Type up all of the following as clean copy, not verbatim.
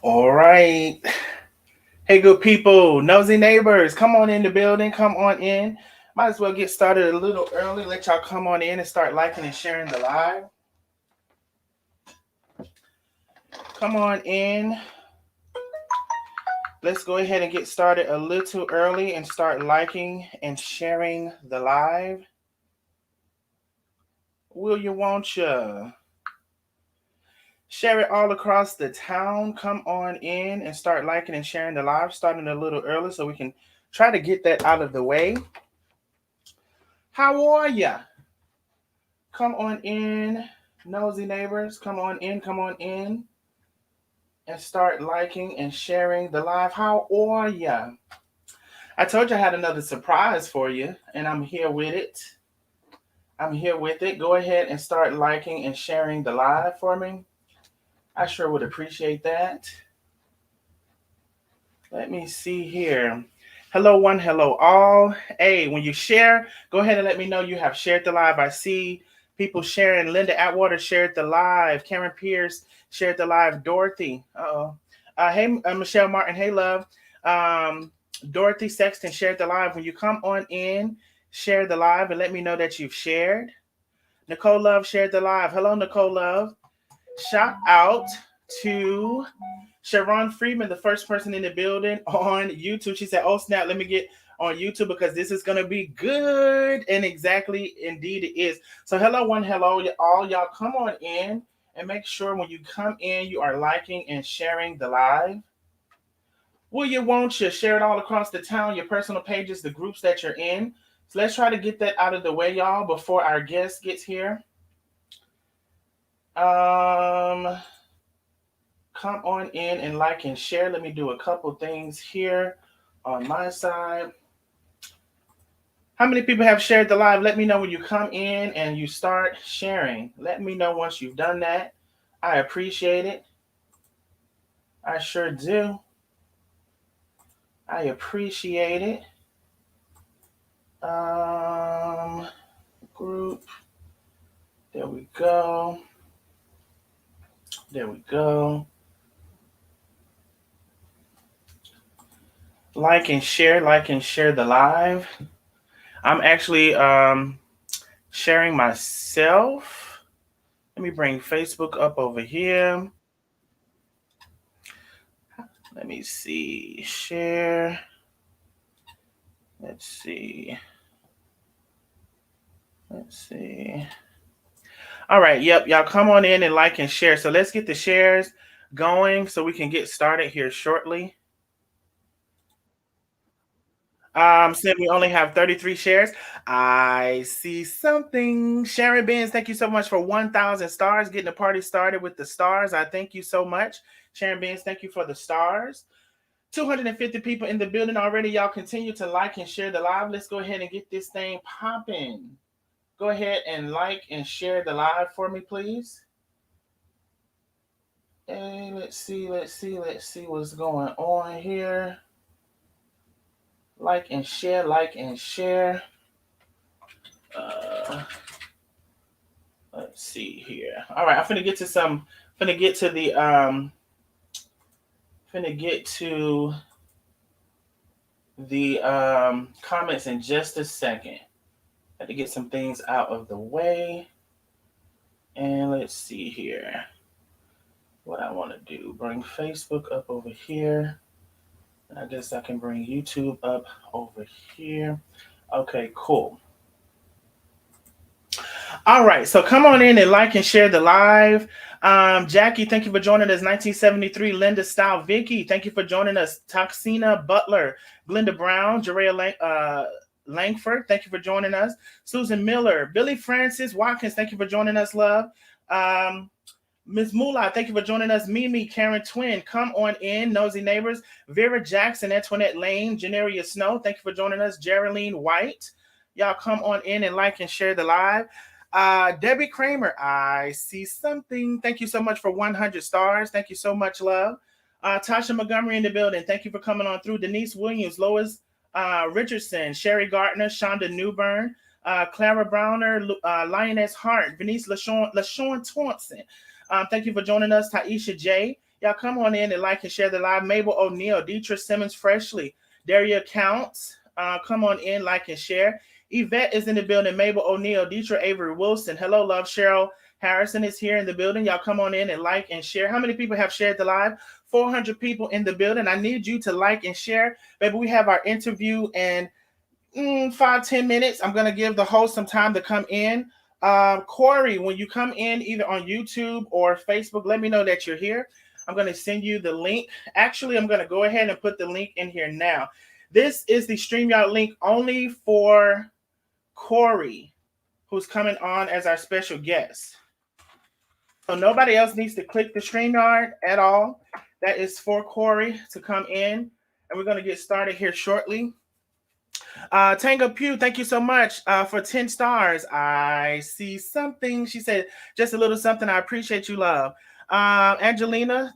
All right. Hey, good people, nosy neighbors, come on in the building. Come on in. Might as well get started a little early. Let y'all come on in and start liking and sharing the live. Come on in. Let's go ahead and get started a little early and start liking and sharing the live. Will you, won't you? Share it all across the town. Come on in and start liking and sharing the live, starting a little early so we can try to get that out of the way. How are ya? Come on in, nosy neighbors. Come on in, come on in, and start liking and sharing the live. How are ya? I told you I had another surprise for you, and I'm here with it. I'm here with it. Go ahead and start liking and sharing the live for me. I sure would appreciate that. Let me see here. Hello, one, hello, all. Hey, when you share, go ahead and let me know you have shared the live. I see people sharing. Linda Atwater shared the live. Karen Pierce shared the live. Dorothy, hey, Michelle Martin, hey, love. Um, Dorothy Sexton shared the live. When you come on in, share the live and let me know that you've shared. Nicole Love shared the live. Hello, Nicole Love. Shout out to Sharon Freeman, the first person in the building on YouTube. She said, "Oh snap, let me get on YouTube because this is gonna be good." And exactly, indeed, it is. So, hello, one, hello, all y'all. Come on in and make sure when you come in, you are liking and sharing the live. Will you? Won't you share it all across the town? Your personal pages, the groups that you're in. So let's try to get that out of the way, y'all, before our guest gets here. Um, Come on in and like and share. Let me do a couple things here on my side. How many people have shared the live? Let me know when you come in and you start sharing. Let me know once you've done that. I appreciate it. I sure do. I appreciate it. Um, Group. There we go. There we go. Like and share the live. I'm actually sharing myself. Let me bring Facebook up over here. Let me see. Share. Let's see. Let's see. All right. Yep. Y'all come on in and like and share. So let's get the shares going so we can get started here shortly. Since we only have 33 shares, I see something. Sharon Benz, thank you so much for 1,000 stars, getting the party started with the stars. I thank you so much. Sharon Benz, thank you for the stars. 250 people in the building already. Y'all continue to like and share the live. Let's go ahead and get this thing popping. Go ahead and like and share the live for me, please. Hey, let's see what's going on here. Like and share, like and share. Uh, let's see here. All right, I'm finna get to some. Finna get to the Finna get to the comments in just a second. Had to get some things out of the way. And let's see here what I want to do. Bring Facebook up over here. I guess I can bring YouTube up over here. Okay, cool. All right, so come on in and like and share the live. Jackie, thank you for joining us. 1973, Linda Style, Vicky, thank you for joining us. Toxina Butler, Glenda Brown, Jerea Langford, thank you for joining us. Susan Miller, Billy Francis Watkins, thank you for joining us, love. Ms. Moolah, thank you for joining us. Mimi, Karen Twin, come on in. Nosy Neighbors, Vera Jackson, Antoinette Lane, Janeria Snow, thank you for joining us. Geraldine White, y'all come on in and like and share the live. Debbie Kramer, I see something. Thank you so much for 100 stars. Thank you so much, love. Tasha Montgomery in the building. Thank you for coming on through. Denise Williams, Lois Richardson, Sherry Gardner, Shonda Newburn, Clara Browner, Lioness Hart, Venice LaShawn Thompson. Thank you for joining us, Taisha J. Y'all come on in and like and share the live. Mabel O'Neill, Deetra Simmons Freshly, Daria Counts. Come on in, like and share. Yvette is in the building. Mabel O'Neill, Deetra Avery Wilson. Hello, love. Cheryl Harrison is here in the building. Y'all come on in and like and share. How many people have shared the live? 400 people in the building. I need you to like and share. Baby, we have our interview in 5-10 minutes. I'm going to give the host some time to come in. Corey, when you come in either on YouTube or Facebook, let me know that you're here. I'm going to send you the link. Actually, I'm going to go ahead and put the link in here now. This is the StreamYard link only for Corey, who's coming on as our special guest. So nobody else needs to click the StreamYard at all. That is for Corey to come in. And we're going to get started here shortly. Tango Pugh, thank you so much for 10 stars. I see something. She said, just a little something. I appreciate you, love. Angelina,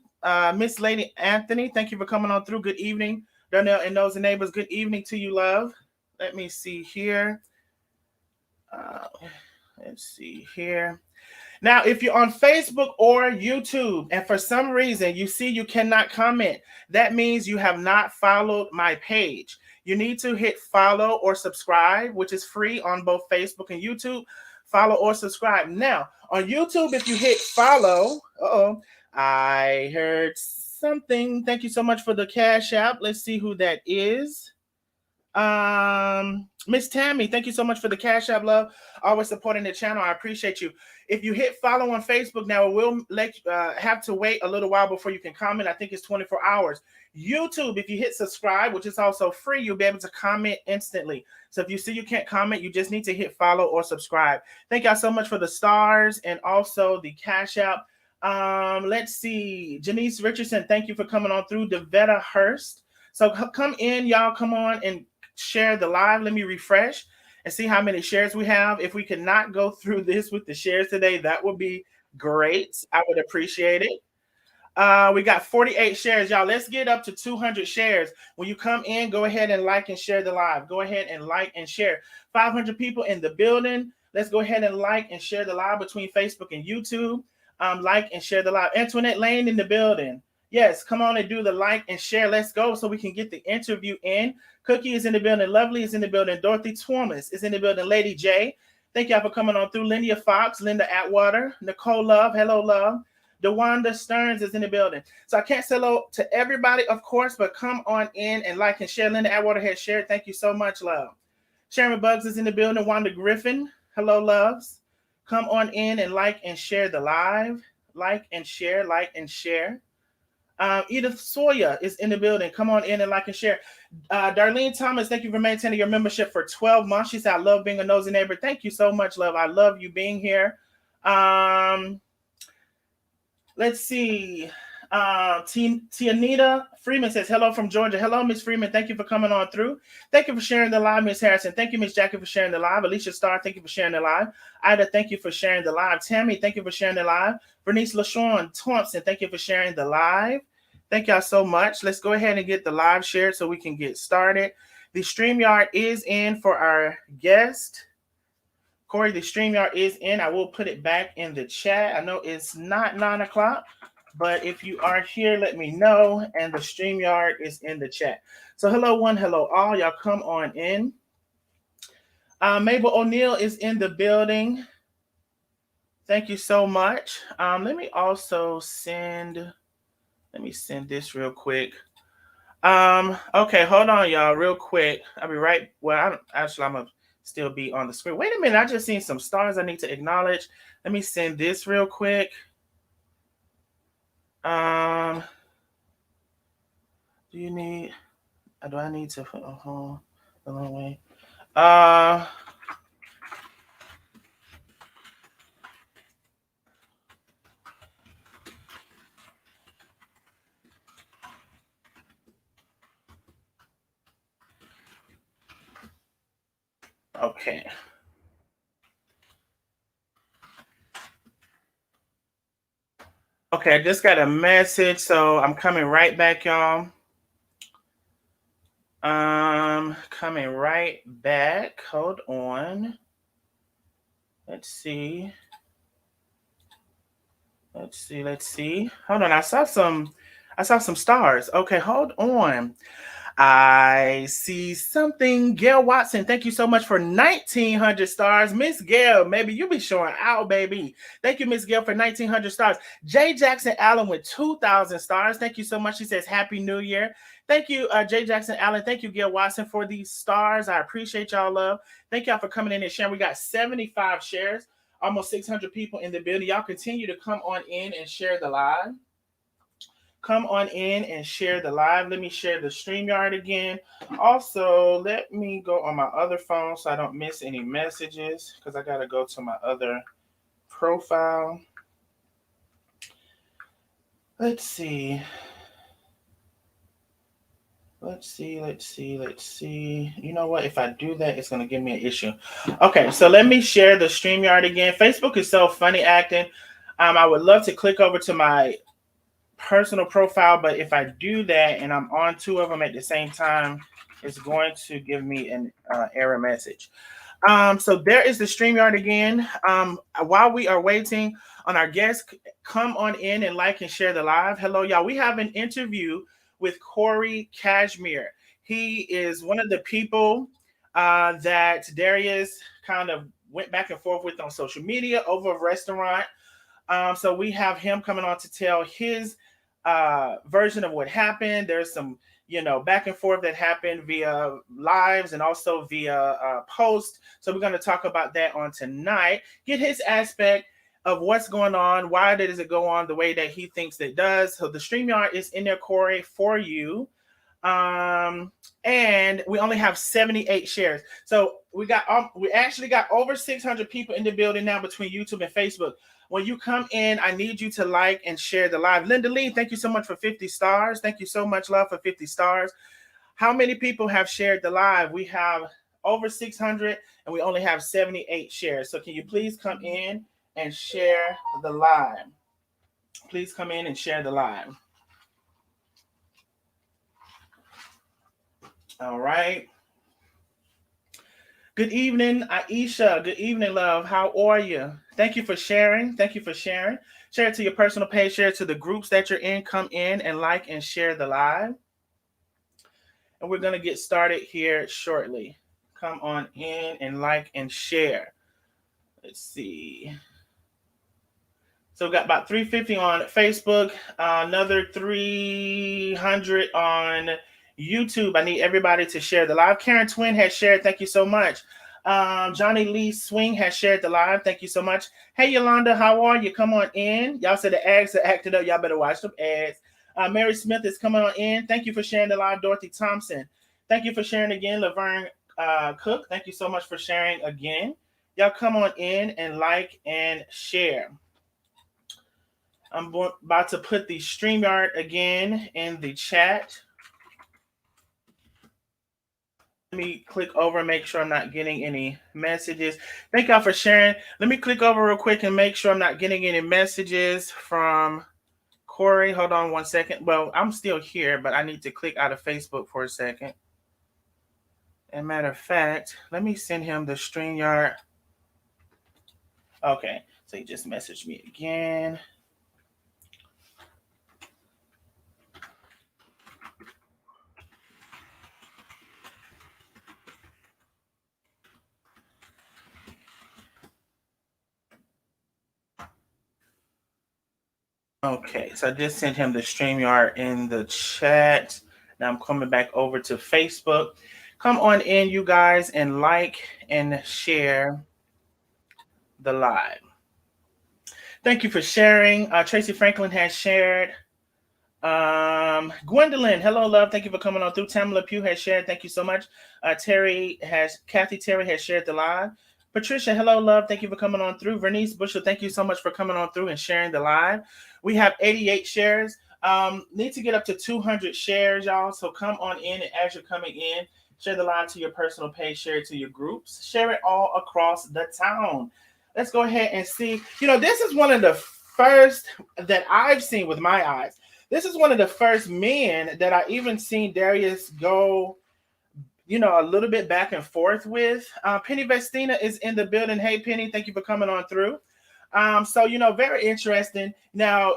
Miss Lady Anthony, thank you for coming on through. Good evening. Darnell and Nosy Neighbors, good evening to you, love. Let me see here. Let's see here. Now, if you're on Facebook or YouTube and for some reason you see you cannot comment, that means you have not followed my page. You need to hit follow or subscribe, which is free on both Facebook and YouTube. Follow or subscribe. Now, on YouTube, if you hit follow, I heard something. Thank you so much for the Cash App. Let's see who that is. Miss Tammy, thank you so much for the Cash App, love. Always supporting the channel. I appreciate you. If you hit follow on Facebook now, it will have to wait a little while before you can comment. I think it's 24 hours. YouTube, if you hit subscribe, which is also free, you'll be able to comment instantly. So if you see you can't comment, you just need to hit follow or subscribe. Thank y'all so much for the stars and also the Cash App. Let's see. Janice Richardson, thank you for coming on through. Devetta Hurst. So come in, y'all. Come on and share the live. Let me refresh and see how many shares we have. If we could not go through this with the shares today, that would be great. I would appreciate it. We got 48 shares, y'all. Let's get up to 200 shares. When you come in, go ahead and like and share the live. Go ahead and like and share. 500 people in the building. Let's go ahead and like and share the live between Facebook and YouTube. Like and share the live. Antoinette Lane in the building. Yes, come on and do the like and share. Let's go so we can get the interview in. Cookie is in the building. Lovely is in the building. Dorothy Thomas is in the building. Lady J, thank y'all for coming on through. Linda Fox, Linda Atwater, Nicole Love, hello, love. DeWanda Stearns is in the building. So I can't say hello to everybody, of course, but come on in and like and share. Linda Atwater has shared. Thank you so much, love. Sharon Bugs is in the building. Wanda Griffin, hello, loves. Come on in and like and share the live. Like and share, like and share. Edith Sawyer is in the building. Come on in and like and share. Darlene Thomas, thank you for maintaining your membership for 12 months. She said, I love being a nosy neighbor. Thank you so much, love. I love you being here. Let's see. Tianita Freeman says, hello from Georgia. Hello, Miss Freeman. Thank you for coming on through. Thank you for sharing the live, Miss Harrison. Thank you, Miss Jackie, for sharing the live. Alicia Starr, thank you for sharing the live. Ida, thank you for sharing the live. Tammy, thank you for sharing the live. Bernice LaShawn Thompson, thank you for sharing the live. Thank y'all so much. Let's go ahead and get the live shared so we can get started. The StreamYard is in for our guest. Corey, the StreamYard is in. I will put it back in the chat. I know it's not 9 o'clock, but if you are here, let me know. And the StreamYard is in the chat. So hello, one, hello, all. Y'all come on in. Mabel O'Neill is in the building. Thank you so much. Let me also send... Let me send this real quick. Okay, hold on, y'all, real quick. I'll be right. Well, I'm gonna still be on the screen. Wait a minute, I just seen some stars I need to acknowledge. Let me send this real quick. Do I need to a long way? Okay. Okay, I just got a message, so I'm coming right back, y'all. Coming right back. Hold on. Let's see. Hold on. I saw some I saw some stars. Okay, hold on. I see something. Gail Watson, thank you so much for 1,900 stars. Miss Gail, maybe you be showing out, baby. Thank you, Miss Gail, for 1,900 stars. J. Jackson Allen with 2,000 stars. Thank you so much. She says, Happy New Year. Thank you, J. Jackson Allen. Thank you, Gail Watson, for these stars. I appreciate y'all love. Thank y'all for coming in and sharing. We got 75 shares, almost 600 people in the building. Y'all continue to come on in and share the live. Come on in and share the live. Let me share the StreamYard again. Also, let me go on my other phone so I don't miss any messages because I got to go to my other profile. Let's see. Let's see. You know what? If I do that, it's going to give me an issue. Okay, so let me share the StreamYard again. Facebook is so funny acting. I would love to click over to my personal profile, but if I do that and I'm on two of them at the same time, it's going to give me an error message. So there is the StreamYard again. While we are waiting on our guests, come on in and like and share the live. Hello, y'all. We have an interview with Corey Cashmere. He is one of the people that Darius kind of went back and forth with on social media over a restaurant. So we have him coming on to tell his version of what happened. There's some, back and forth that happened via lives and also via post. So we're going to talk about that on tonight. Get his aspect of what's going on. Why does it go on the way that he thinks it does? So the StreamYard is in there, Corey, for you. And we only have 78 shares. So we actually got over 600 people in the building now between YouTube and Facebook. When you come in, I need you to like and share the live. Linda Lee, thank you so much for 50 stars. Thank you so much, love, for 50 stars. How many people have shared the live? We have over 600 and we only have 78 shares. So can you please come in and share the live? Please come in and share the live. All right. Good evening, Aisha. Good evening, love. How are you? Thank you for sharing. Thank you for sharing. Share it to your personal page. Share it to the groups that you're in. Come in and like and share the live. And we're going to get started here shortly. Come on in and like and share. Let's see. So we've got about 350 on Facebook, another 300 on YouTube. I need everybody to share the live. Karen Twin has shared. Thank you so much. Johnny Lee Swing has shared the live. Thank you so much. Hey, Yolanda, how are you? Come on in. Y'all said the ads are acted up. Y'all better watch them ads. Mary Smith is coming on in. Thank you for sharing the live. Dorothy Thompson. Thank you for sharing again. Laverne Cook. Thank you so much for sharing again. Y'all come on in and like and share. I'm about to put the StreamYard again in the chat. Let me click over and make sure I'm not getting any messages. Thank y'all for sharing. Let me click over real quick and make sure I'm not getting any messages from Corey. Hold on one second. Well, I'm still here, but I need to click out of Facebook for a second. As a matter of fact, let me send him the StreamYard. Okay, so he just messaged me again. Okay, so I just sent him the StreamYard in the chat. Now I'm coming back over to Facebook. Come on in, you guys, and like and share the live. Thank you for sharing. Tracy Franklin has shared. Gwendolyn, hello, love. Thank you for coming on through. Tamala Pugh has shared. Thank you so much. Kathy Terry has shared the live. Patricia, hello, love. Thank you for coming on through. Vernice Bushel, thank you so much for coming on through and sharing the live. We have 88 shares. Need to get up to 200 shares, y'all. So come on in, and as you're coming in, share the live to your personal page, share it to your groups, share it all across the town. Let's go ahead and see. This is one of the first that I've seen with my eyes. This is one of the first men that I even seen Darius go, a little bit back and forth with. Penny Vestina is in the building. Hey, Penny, thank you for coming on through. So, very interesting. Now,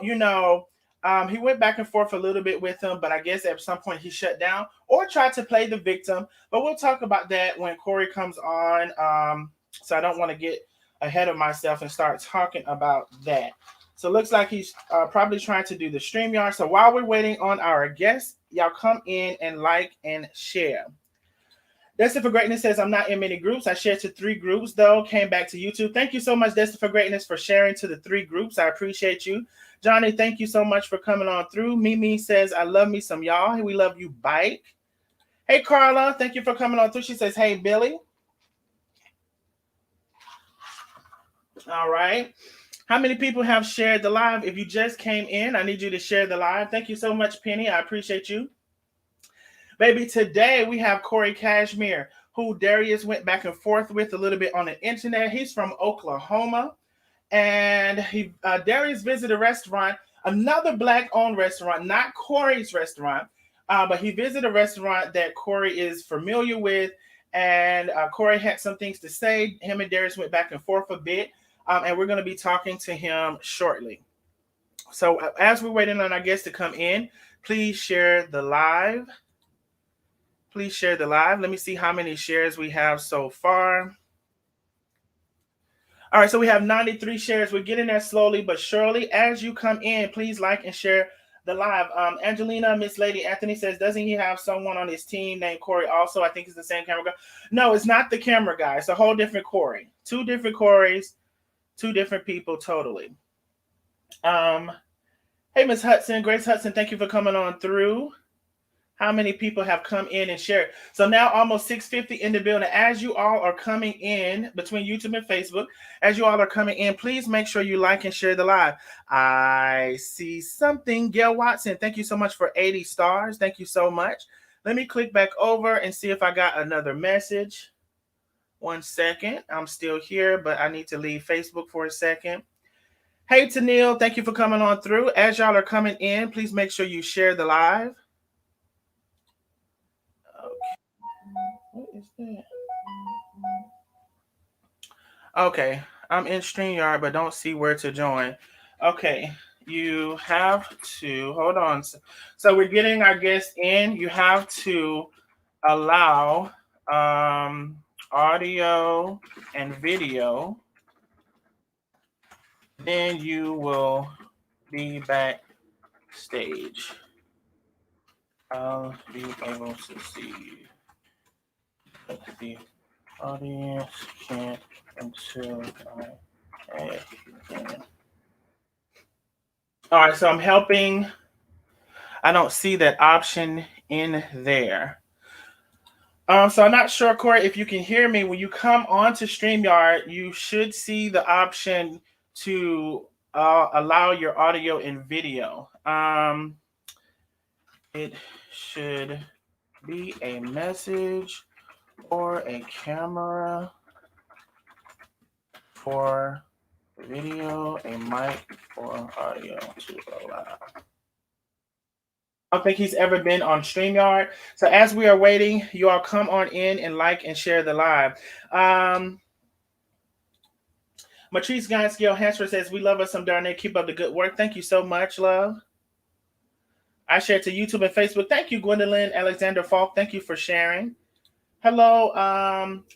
He went back and forth a little bit with him, but I guess at some point he shut down or tried to play the victim. But we'll talk about that when Corey comes on. So I don't want to get ahead of myself and start talking about that. So it looks like he's probably trying to do the StreamYard. So while we're waiting on our guests, y'all come in and like and share. Destin for Greatness says, I'm not in many groups. I shared to 3 groups, though. Came back to YouTube. Thank you so much, Destin for Greatness, for sharing to the 3 groups. I appreciate you. Johnny, thank you so much for coming on through. Mimi says, I love me some y'all. We love you, Bike. Hey, Carla, thank you for coming on through. She says, hey, Billy. All right. How many people have shared the live? If you just came in, I need you to share the live. Thank you so much, Penny. I appreciate you. Baby, today we have Corey Cashmere, who Darius went back and forth with a little bit on the internet. He's from Oklahoma, and Darius visited a restaurant, another Black-owned restaurant, not Corey's restaurant, but he visited a restaurant that Corey is familiar with, and Corey had some things to say. Him and Darius went back and forth a bit, and we're going to be talking to him shortly. So as we're waiting on our guests to come in, please share the live. Please share the live. Let me see how many shares we have so far. All right, so we have 93 shares. We're getting there slowly but surely. As you come in, please like and share the live. Angelina, Miss Lady Anthony says, doesn't he have someone on his team named Corey also? I think it's the same camera guy. No, it's not the camera guy. It's a whole different Corey. 2 different Corys, 2 different people totally. Hey, Miss Hudson, Grace Hudson, thank you for coming on through. How many people have come in and shared? So now almost 650 in the building. As you all are coming in between YouTube and Facebook, as you all are coming in, please make sure you like and share the live. I see something. Gail Watson, thank you so much for 80 stars. Thank you so much. Let me click back over and see if I got another message. 1 second. I'm still here, but I need to leave Facebook for a second. Hey, Tanil, thank you for coming on through. As y'all are coming in, please make sure you share the live. What is that? Okay, I'm in StreamYard, but don't see where to join. Okay, you have to, hold on. So we're getting our guests in. You have to allow audio and video. Then you will be backstage. I'll be able to see you. The audience can't until I can. All right, so I'm helping. I don't see that option in there. So I'm not sure, Corey, if you can hear me. When you come onto StreamYard, you should see the option to allow your audio and video. It should be a message or a camera for video, a mic for audio to allow. I don't think he's ever been on StreamYard. So as we are waiting, you all come on in and like and share the live. Matrice Gonskill Hansford says, we love us some Darnay. Keep up the good work. Thank you so much, love. I shared to YouTube and Facebook. Thank you, Gwendolyn Alexander Falk. Thank you for sharing. Hello,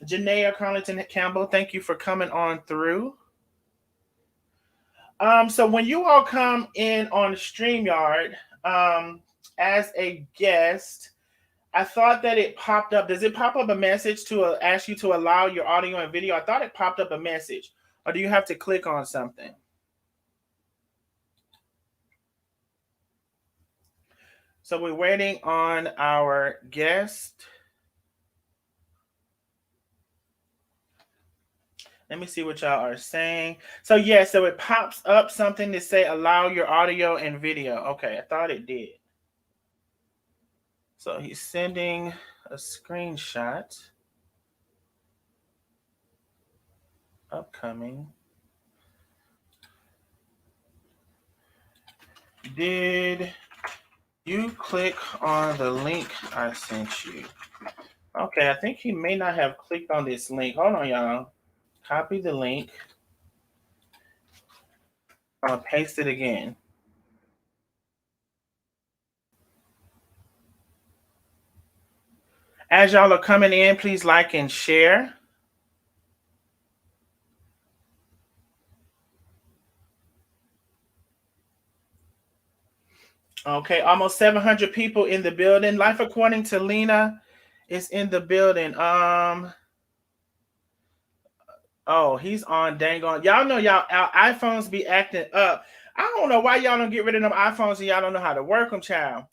Janaea Carlington Campbell. Thank you for coming on through. So when you all come in on StreamYard as a guest, I thought that it popped up. Does it pop up a message to ask you to allow your audio and video? I thought it popped up a message. Or do you have to click on something? So we're waiting on our guest. Let me see what y'all are saying. So yeah, so it pops up something to say allow your audio and video. Okay, I thought it did. So he's sending a screenshot. Upcoming. Did you click on the link I sent you? Okay, I think he may not have clicked on this link. Hold on, y'all. Copy the link. I'm gonna paste it again. As y'all are coming in, please like and share. Okay, almost 700 people in the building. Life according to Lena is in the building. Oh, he's on dang on. Y'all know y'all our iPhones be acting up. I don't know why y'all don't get rid of them iPhones and y'all don't know how to work them, child.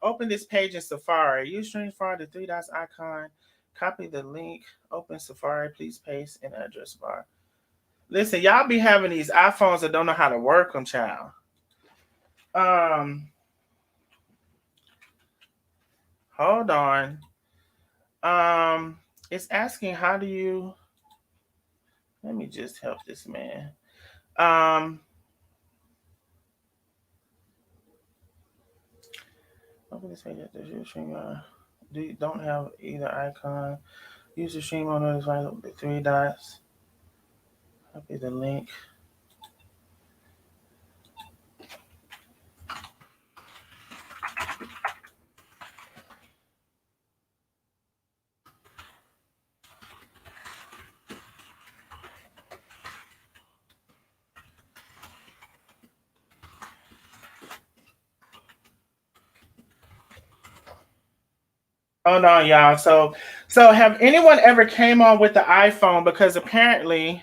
Open this page in Safari. Use Stream Safari, the three dots icon. Copy the link. Open Safari. Please paste in the address bar. Listen, y'all be having these iPhones that don't know how to work them, child. Hold on. It's asking how do you. Let me just help this man. Open this page at the stream. Don't have either icon. Use the stream on those right the three dots. Copy the link. Hold on, y'all. So have anyone ever came on with the iPhone? Because apparently,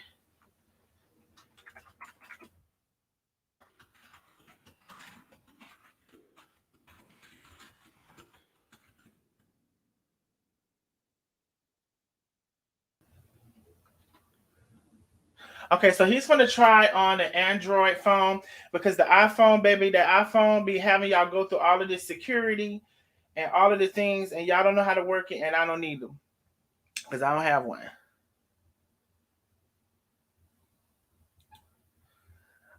okay, so he's gonna try on an Android phone because the iPhone, baby, the iPhone be having y'all go through all of this security and all of the things, and y'all don't know how to work it, and I don't need them because I don't have one.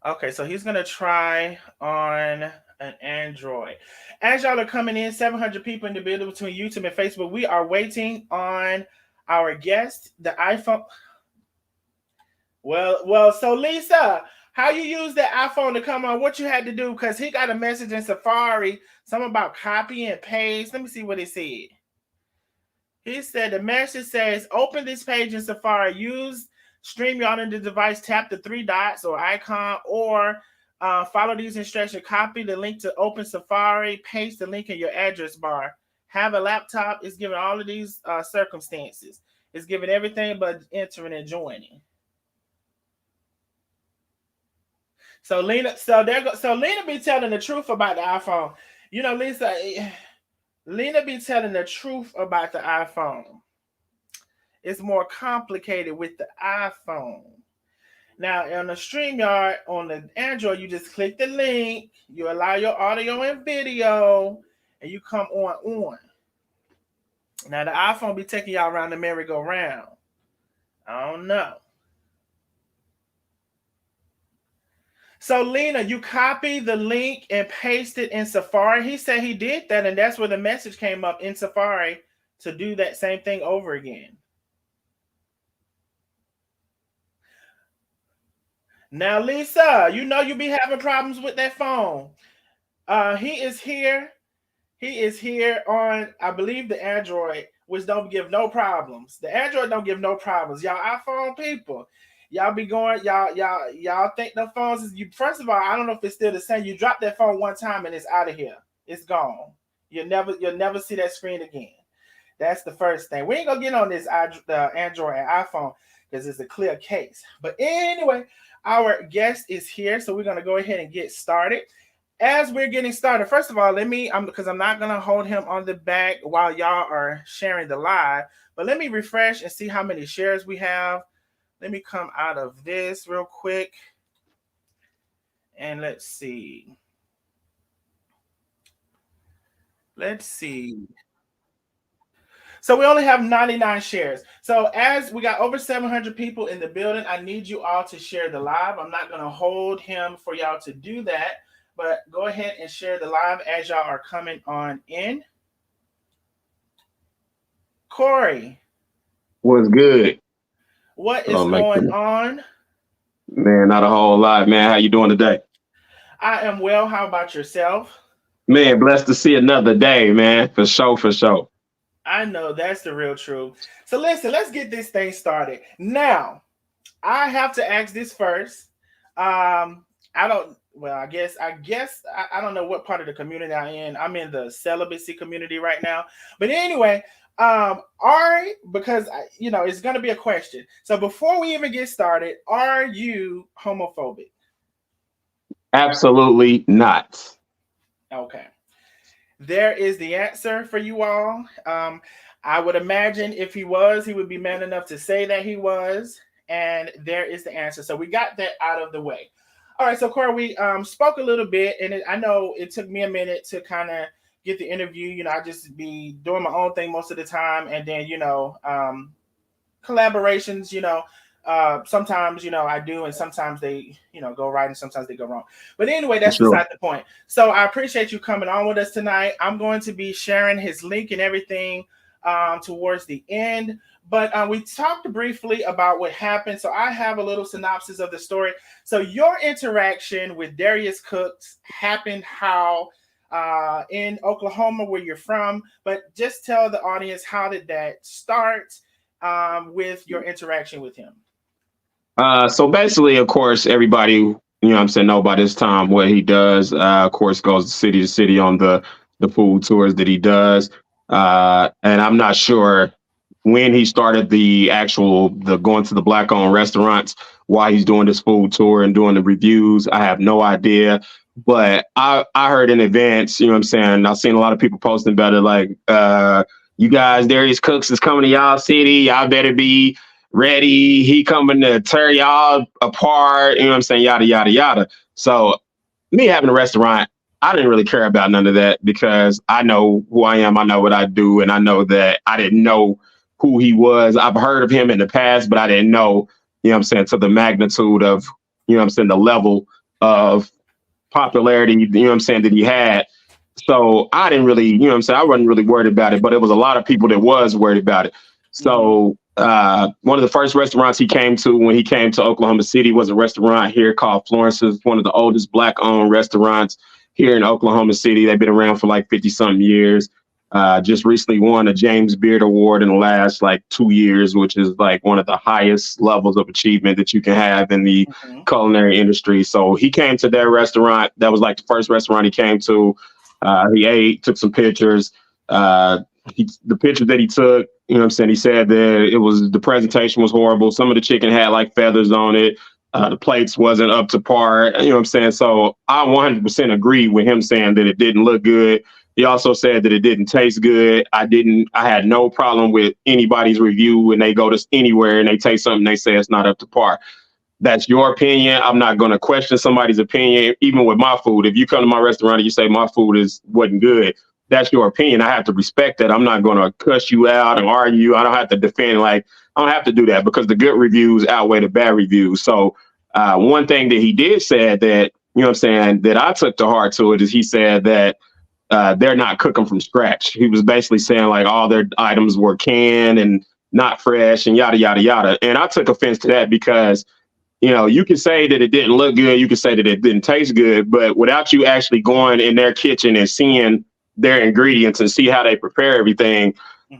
Okay, so he's gonna try on an Android. As y'all are coming in, 700 people in the building between YouTube and Facebook. We are waiting on our guest, the iPhone. Well. So Lisa, how you use that iPhone to come on? What you had to do? Because he got a message in Safari, something about copy and paste. Let me see what it said. He said the message says, "Open this page in Safari. Use StreamYard on the device. Tap the three dots or icon, or follow these instructions. Copy the link to open Safari. Paste the link in your address bar. Have a laptop." It's given all of these circumstances. It's given everything but entering and joining. So Lena, so Lena be telling the truth about the iPhone. You know, Lena be telling the truth about the iPhone. It's more complicated with the iPhone. Now on the StreamYard on the Android, you just click the link, you allow your audio and video, and you come on. Now the iPhone be taking y'all around the merry-go-round. I don't know. So Lena, you copy the link and paste it in Safari. He said he did that, and that's where the message came up in Safari to do that same thing over again. Now, Lisa, you know you be having problems with that phone. He is here. He is here on, I believe, the Android, which don't give no problems. The Android don't give no problems. Y'all iPhone people, y'all be going, y'all think the phones is you. First of all, I don't know if it's still the same. You drop that phone one time and it's out of here. It's gone. You'll never see that screen again. That's the first thing. We ain't gonna get on this Android and iPhone because it's a clear case. But anyway, our guest is here, so we're gonna go ahead and get started. As we're getting started, first of all, because I'm not gonna hold him on the back while y'all are sharing the live, but let me refresh and see how many shares we have. Let me come out of this real quick, and let's see. So we only have 99 shares. So as we got over 700 people in the building, I need you all to share the live. I'm not gonna hold him for y'all to do that, but go ahead and share the live as y'all are coming on in. Corey. What's good? What is going on? Man, not a whole lot, man. How you doing today? I am well. How about yourself? Man, blessed to see another day, man. For sure. I know that's the real truth. So listen, let's get this thing started. Now, I have to ask this first. I don't. Well, I don't know what part of the community I'm in. I'm in the celibacy community right now. But anyway, are because it's going to be a question. So before we even get started, are you homophobic? Absolutely not. Okay. There is the answer for you all. I would imagine if he was, he would be man enough to say that he was. And there is the answer. So we got that out of the way. All right. So, Corey, we spoke a little bit, and I know it took me a minute to kind of get the interview. I just be doing my own thing most of the time. And then, collaborations, sometimes I do, and sometimes they go right, and sometimes they go wrong. But anyway, For that's sure. beside the point. So I appreciate you coming on with us tonight. I'm going to be sharing his link and everything towards the end. But we talked briefly about what happened. So I have a little synopsis of the story. So your interaction with Darius Cooks happened how in Oklahoma, where you're from. But just tell the audience, how did that start with your interaction with him? So basically, of course, everybody, what I'm saying, know by this time what he does. Of course, goes city to city on the food tours that he does. And I'm not sure when he started the going to the black owned restaurants, why he's doing this food tour and doing the reviews. I have no idea. But I heard in advance, what I'm saying, I've seen a lot of people posting about it, like, you guys, Darius Cooks is coming to y'all city. Y'all better be ready. He coming to tear y'all apart. What I'm saying? Yada, yada, yada. So me having a restaurant, I didn't really care about none of that because I know who I am. I know what I do. And I know that I didn't know who he was. I've heard of him in the past, but I didn't know, what I'm saying, to the magnitude of, what I'm saying, the level of popularity, what I'm saying, that he had. So I didn't really, what I'm saying, I wasn't really worried about it, but it was a lot of people that was worried about it. Mm-hmm. So one of the first restaurants he came to when he came to Oklahoma City was a restaurant here called Florence's, one of the oldest black owned restaurants here in Oklahoma City. They've been around for like 50 something years. Just recently won a James Beard Award in the last like 2 years, which is like one of the highest levels of achievement that you can have in the Mm-hmm. culinary industry. So he came to their restaurant. That was like the first restaurant he came to. He ate, took some pictures. Uh, the picture that he took, what I'm saying, he said that the presentation was horrible. Some of the chicken had like feathers on it. The plates wasn't up to par. What I'm saying? So I 100% agree with him saying that it didn't look good. He also said that it didn't taste good. I had no problem with anybody's review when they go to anywhere and they taste something, they say it's not up to par. That's your opinion. I'm not going to question somebody's opinion, even with my food. If you come to my restaurant and you say my food wasn't good, that's your opinion. I have to respect that. I'm not going to cuss you out and argue. I don't have to defend. Like, I don't have to do that because the good reviews outweigh the bad reviews. So one thing that he did say that, what I'm saying, that I took to heart to it is he said that they're not cooking from scratch. He was basically saying like all their items were canned and not fresh and yada, yada, yada. And I took offense to that because you can say that it didn't look good. You can say that it didn't taste good, but without you actually going in their kitchen and seeing their ingredients and see how they prepare everything,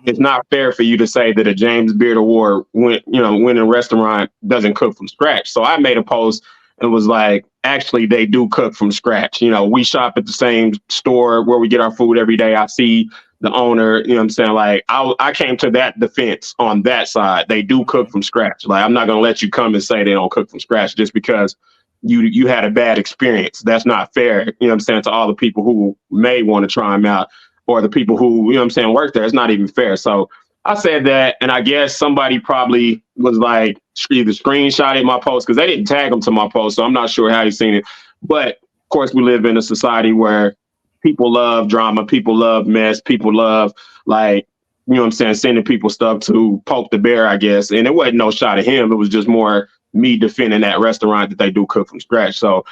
it's Mm-hmm. not fair for you to say that a James Beard Award winning restaurant doesn't cook from scratch. So I made a post and was like, actually, they do cook from scratch. We shop at the same store where we get our food every day. I see the owner, what I'm saying? Like, I came to that defense on that side. They do cook Mm-hmm. from scratch. Like, I'm not going to let you come and say they don't cook from scratch just because you had a bad experience. That's not fair, what I'm saying, to all the people who may want to try them out or the people who, what I'm saying, work there. It's not even fair. So I said that, and I guess somebody probably was like either screenshotted my post because they didn't tag them to my post, so I'm not sure how you seen it. But of course, we live in a society where people love drama, people love mess, people love like, what I'm saying, sending people stuff to poke the bear, I guess. And it wasn't no shot at him. It was just more me defending that restaurant that they do cook from scratch. So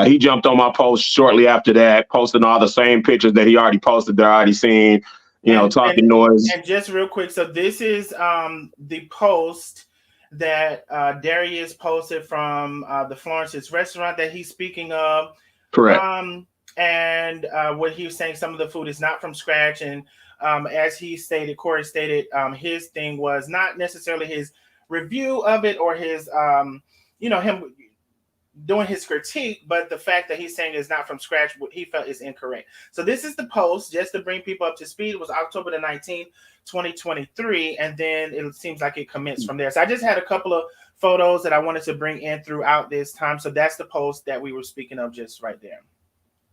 he jumped on my post shortly after that, posting all the same pictures that he already posted, they're already seen, And talking noise. and just real quick, so this is the post that Darius posted from the Florence's restaurant that he's speaking of. Correct. Um, and what he was saying, some of the food is not from scratch. And as he stated, Corey stated, his thing was not necessarily his review of it or his, him doing his critique, but the fact that he's saying is not from scratch, what he felt is incorrect. So this is the post, just to bring people up to speed. It was October the 19th, 2023, and then it seems like it commenced from there. So I just had a couple of photos that I wanted to bring in throughout this time. So that's the post that we were speaking of just right there.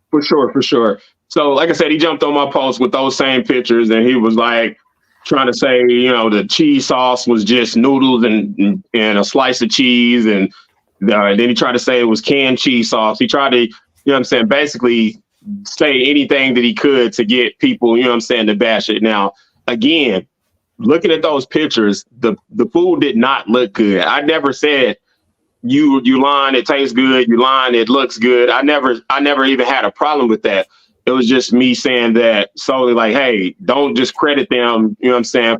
For sure, for sure. So like I said, he jumped on my post with those same pictures, and he was like trying to say, the cheese sauce was just noodles and a slice of cheese, and then he tried to say it was canned cheese sauce. He tried to, basically say anything that he could to get people, to bash it. Now, again, looking at those pictures, the food did not look good. I never said you lying, it tastes good, you lying, it looks good. I never even had a problem with that. It was just me saying that solely like, hey, don't just credit them,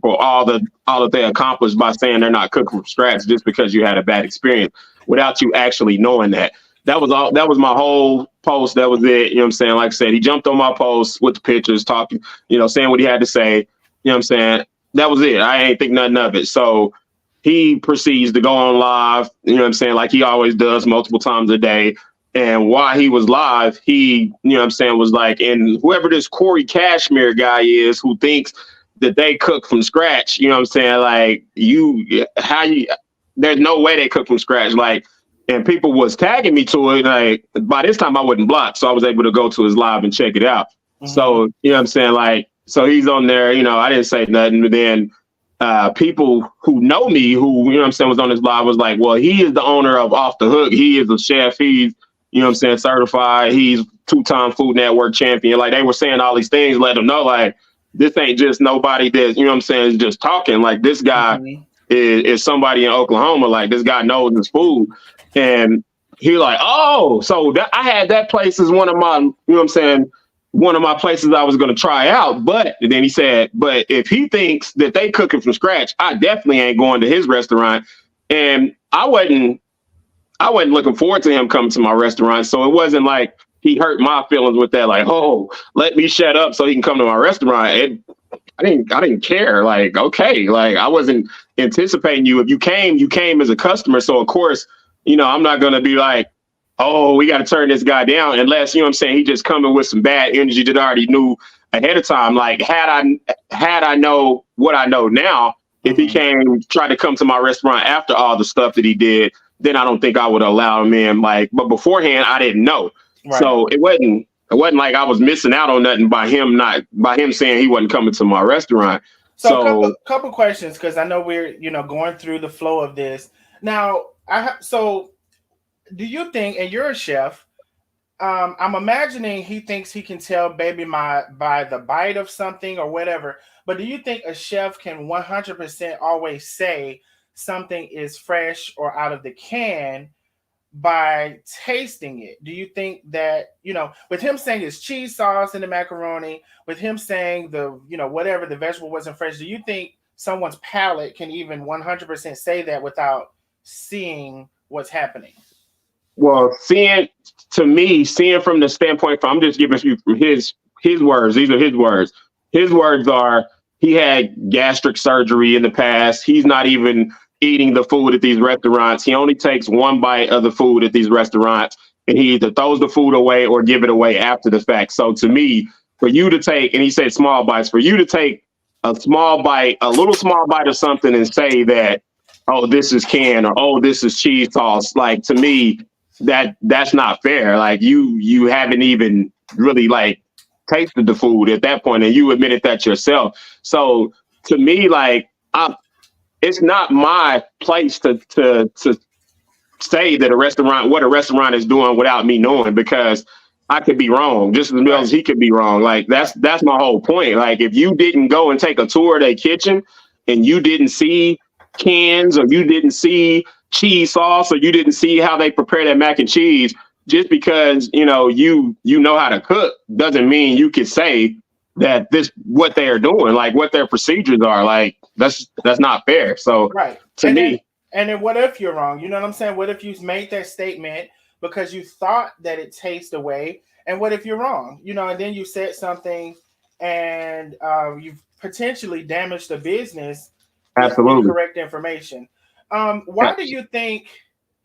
for all that they accomplished by saying they're not cooked from scratch just because you had a bad experience without you actually knowing that. That was all. That was my whole post. That was it. Like I said, he jumped on my post with the pictures, talking, saying what he had to say. That was it. I ain't think nothing of it. So he proceeds to go on live, like he always does multiple times a day. And while he was live, he, was like, and whoever this Corey Cashmere guy is who thinks that they cook from scratch, like there's no way they cook from scratch. Like, and people was tagging me to it. Like, by this time I wasn't blocked, so I was able to go to his live and check it out. Mm-hmm. So, like, so he's on there, I didn't say nothing, but then people who know me, who, was on his live was like, well, he is the owner of Off the Hook. He is a chef. He's, certified. He's 2-time Food Network champion. Like, they were saying all these things, let them know, like, this ain't just nobody that's, is just talking. Like, this guy is somebody in Oklahoma. Like, this guy knows his food. And he like, oh, so that I had that place as one of my, one of my places I was going to try out. But then he said, but if he thinks that they cooking from scratch, I definitely ain't going to his restaurant. And I wasn't looking forward to him coming to my restaurant. So it wasn't like he hurt my feelings with that. Like, oh, let me shut up so he can come to my restaurant. I didn't care. Like, okay, like I wasn't anticipating you. If you came as a customer. So of course, I'm not going to be like, oh, we got to turn this guy down unless, he just coming with some bad energy that I already knew ahead of time. Like, had I know what I know now, if he tried to come to my restaurant after all the stuff that he did, then I don't think I would allow him in. Like, but beforehand, I didn't know. Right. So it wasn't like I was missing out on nothing by him saying he wasn't coming to my restaurant. So couple questions, because I know we're, going through the flow of this. Now, so do you think, and you're a chef, I'm imagining he thinks he can tell baby by the bite of something or whatever, but do you think a chef can 100% always say something is fresh or out of the can by tasting it? Do you think that, with him saying it's cheese sauce in the macaroni, with him saying the, whatever, the vegetable wasn't fresh, do you think someone's palate can even 100% say that without seeing what's happening? Well, seeing from the standpoint, I'm just giving you from his words. These are his words. His words are, he had gastric surgery in the past. He's not even eating the food at these restaurants. He only takes one bite of the food at these restaurants, and he either throws the food away or give it away after the fact. So to me, for you to take, and he said small bites, for you to take a little small bite of something and say that, oh, this is canned, or oh, this is cheese sauce, like, to me, that's not fair. Like, you haven't even really like tasted the food at that point, and you admitted that yourself. So to me, like, it's not my place to say that what a restaurant is doing without me knowing, because I could be wrong just as well as he could be wrong. Like, that's my whole point. Like, if you didn't go and take a tour of their kitchen and you didn't see cans, or you didn't see cheese sauce, or you didn't see how they prepare that mac and cheese, just because you know how to cook doesn't mean you could say that what they are doing, like what their procedures are. Like, that's not fair. So and then what if you're wrong? You know what I'm saying? What if you made that statement because you thought that it tastes away, And what if you're wrong? And then you said something, and you've potentially damaged the business with Absolutely. incorrect information. Why do you think?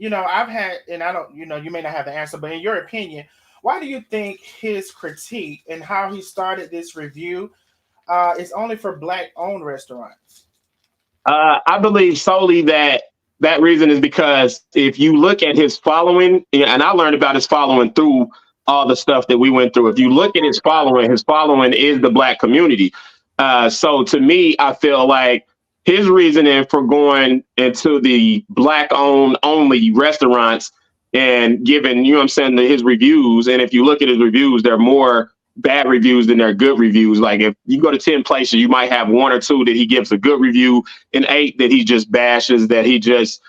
I've had, and I don't. You may not have the answer, but in your opinion, why do you think his critique and how he started this review is only for Black-owned restaurants? I believe solely that reason is because if you look at his following, and I learned about his following through all the stuff that we went through. If you look at his following is the Black community. So to me, I feel like his reasoning for going into the Black-owned only restaurants and giving, his reviews. And if you look at his reviews, they're more bad reviews than they're good reviews. Like if you go to 10 places, you might have 1 or 2 that he gives a good review and 8 that he just bashes, that he just,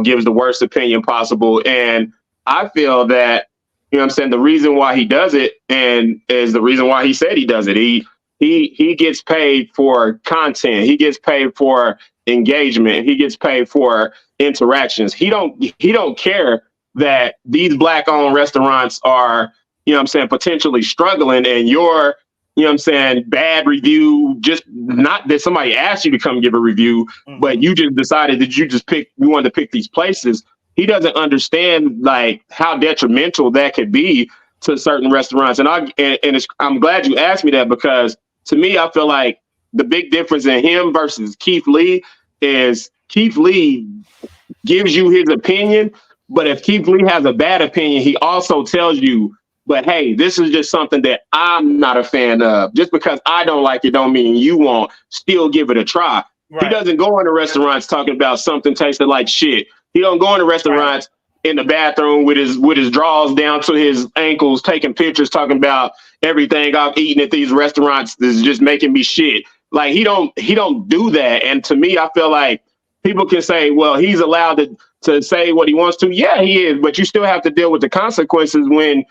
gives the worst opinion possible. And I feel that, the reason why he does it and is the reason why he said he does it. He gets paid for content. He gets paid for engagement. He gets paid for interactions. He don't care that these Black-owned restaurants are, potentially struggling, and your, bad review, just not that somebody asked you to come give a review, but you just decided that you wanted to pick these places. He doesn't understand like how detrimental that could be to certain restaurants. And I'm glad you asked me that, because to me, I feel like the big difference in him versus Keith Lee is Keith Lee gives you his opinion, but if Keith Lee has a bad opinion, he also tells you, but hey, this is just something that I'm not a fan of. Just because I don't like it don't mean you won't. Still give it a try. Right. He doesn't go into restaurants talking about something tasted like shit. He don't go into restaurants in the bathroom with his drawers down to his ankles, taking pictures, talking about everything I've eaten at these restaurants is just making me shit. Like he don't do that. And to me, I feel like people can say, well, he's allowed to say what he wants to. Yeah, he is, but you still have to deal with the consequences when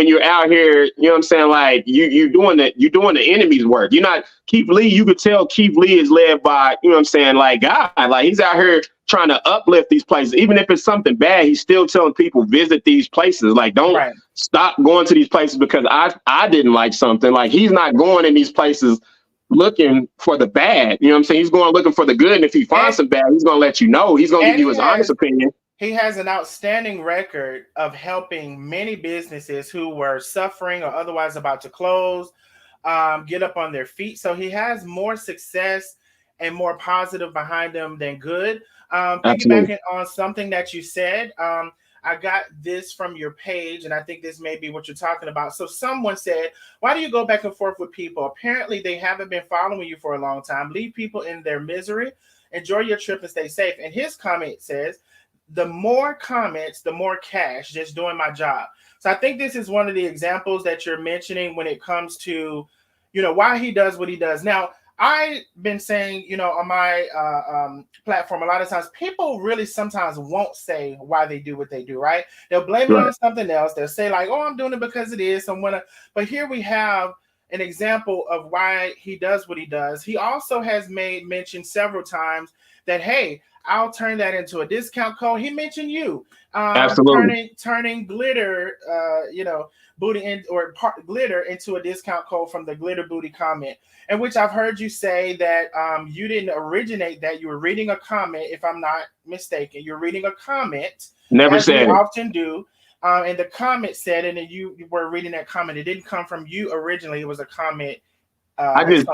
you're out here, like you're doing the enemy's work. You're not Keith Lee. You could tell Keith Lee is led by, like God, like he's out here trying to uplift these places. Even if it's something bad, he's still telling people visit these places. Like don't stop going to these places because I didn't like something. Like he's not going in these places looking for the bad. He's going looking for the good. And if he finds some bad, he's going to let you know. He's going to give you his honest opinion. He has an outstanding record of helping many businesses who were suffering or otherwise about to close, get up on their feet. So he has more success and more positive behind him than good. Piggybacking on something that you said, I got this from your page, and I think this may be what you're talking about. So someone said, why do you go back and forth with people? Apparently, they haven't been following you for a long time. Leave people in their misery. Enjoy your trip and stay safe. And his comment says, the more comments, the more cash, just doing my job. So I think this is one of the examples that you're mentioning when it comes to, why he does what he does. Now, I've been saying, on my platform, a lot of times people really sometimes won't say why they do what they do, right? They'll blame it on something else. They'll say like, oh, I'm doing it because it is. But here we have an example of why he does what he does. He also has made mention several times that, hey, I'll turn that into a discount code. He mentioned you. Absolutely. Turning glitter, booty glitter into a discount code from the glitter booty comment, in which I've heard you say that you didn't originate that. You were reading a comment, if I'm not mistaken. You're reading a comment. Never said it. Often do. And the comment said, and then you were reading that comment. It didn't come from you originally. It was a comment. I just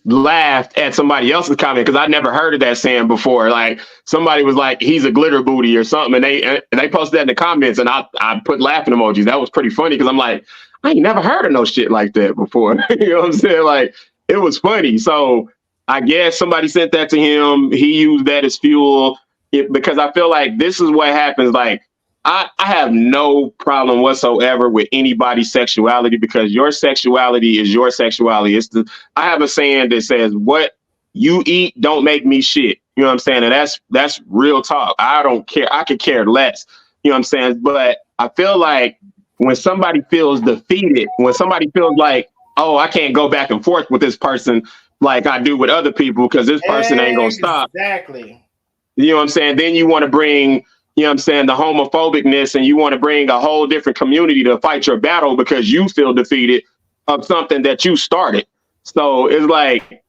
laughed at somebody else's comment because I never heard of that saying before. Like somebody was like, he's a glitter booty or something. And they posted that in the comments and I put laughing emojis. That was pretty funny because I'm like, I ain't never heard of no shit like that before. You know what I'm saying? Like it was funny. So I guess somebody sent that to him. He used that as fuel because I feel like this is what happens. Like, I have no problem whatsoever with anybody's sexuality because your sexuality is your sexuality. I have a saying that says, what you eat don't make me shit. You know what I'm saying? And that's real talk. I don't care. I could care less. You know what I'm saying? But I feel like when somebody feels defeated, when somebody feels like, oh, I can't go back and forth with this person like I do with other people because this person ain't going to stop. Exactly. You know what I'm saying? Then you want to bring you know what I'm saying, the homophobicness, and you want to bring a whole different community to fight your battle because you feel defeated of something that you started. So it's like,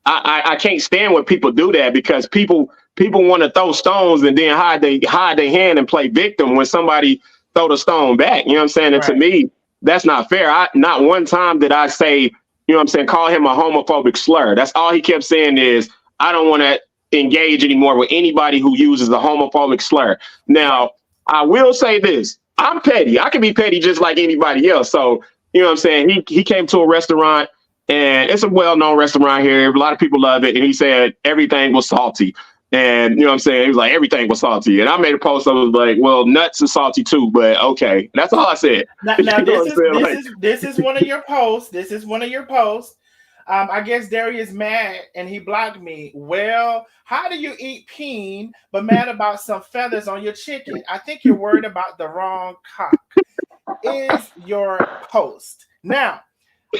I can't stand when people do that, because people want to throw stones and then hide their hand and play victim when somebody throw the stone back. You know what I'm saying? And to me, that's not fair. Not one time did I say, you know what I'm saying, call him a homophobic slur. That's all he kept saying is, I don't want to engage anymore with anybody who uses a homophobic slur. Now, I will say this. I'm petty. I can be petty just like anybody else. So, you know what I'm saying? He came to a restaurant, and it's a well-known restaurant here. A lot of people love it. And he said everything was salty. And, you know what I'm saying? He was like, everything was salty. And I made a post that was like, well, nuts is salty too, but okay. That's all I said. Now this is one of your posts. This is one of your posts. I guess Darius mad and he blocked me. Well, how do you eat peen but mad about some feathers on your chicken? I think you're worried about the wrong cock. Is your post. Now,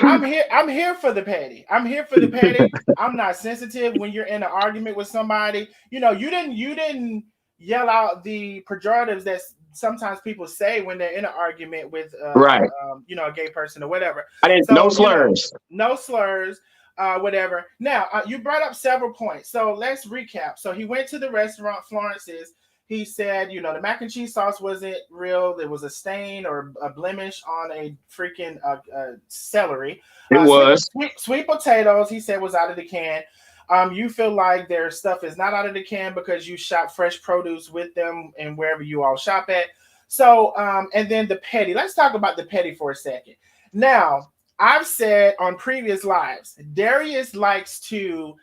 I'm here for the petty. I'm here for the petty. I'm not sensitive when you're in an argument with somebody. You know, you didn't yell out the pejoratives that sometimes people say when they're in an argument with you know, a gay person or whatever. I didn't. So, no slurs. You know, no slurs. Whatever. Now, you brought up several points. So let's recap. So he went to the restaurant, Florence's. He said, you know, the mac and cheese sauce wasn't real. There was a stain or a blemish on a freaking celery. It was. Sweet potatoes, he said, was out of the can. You feel like their stuff is not out of the can because you shop fresh produce with them and wherever you all shop at. So, and then the petty. Let's talk about the petty for a second. Now, I've said on previous lives, Darius likes to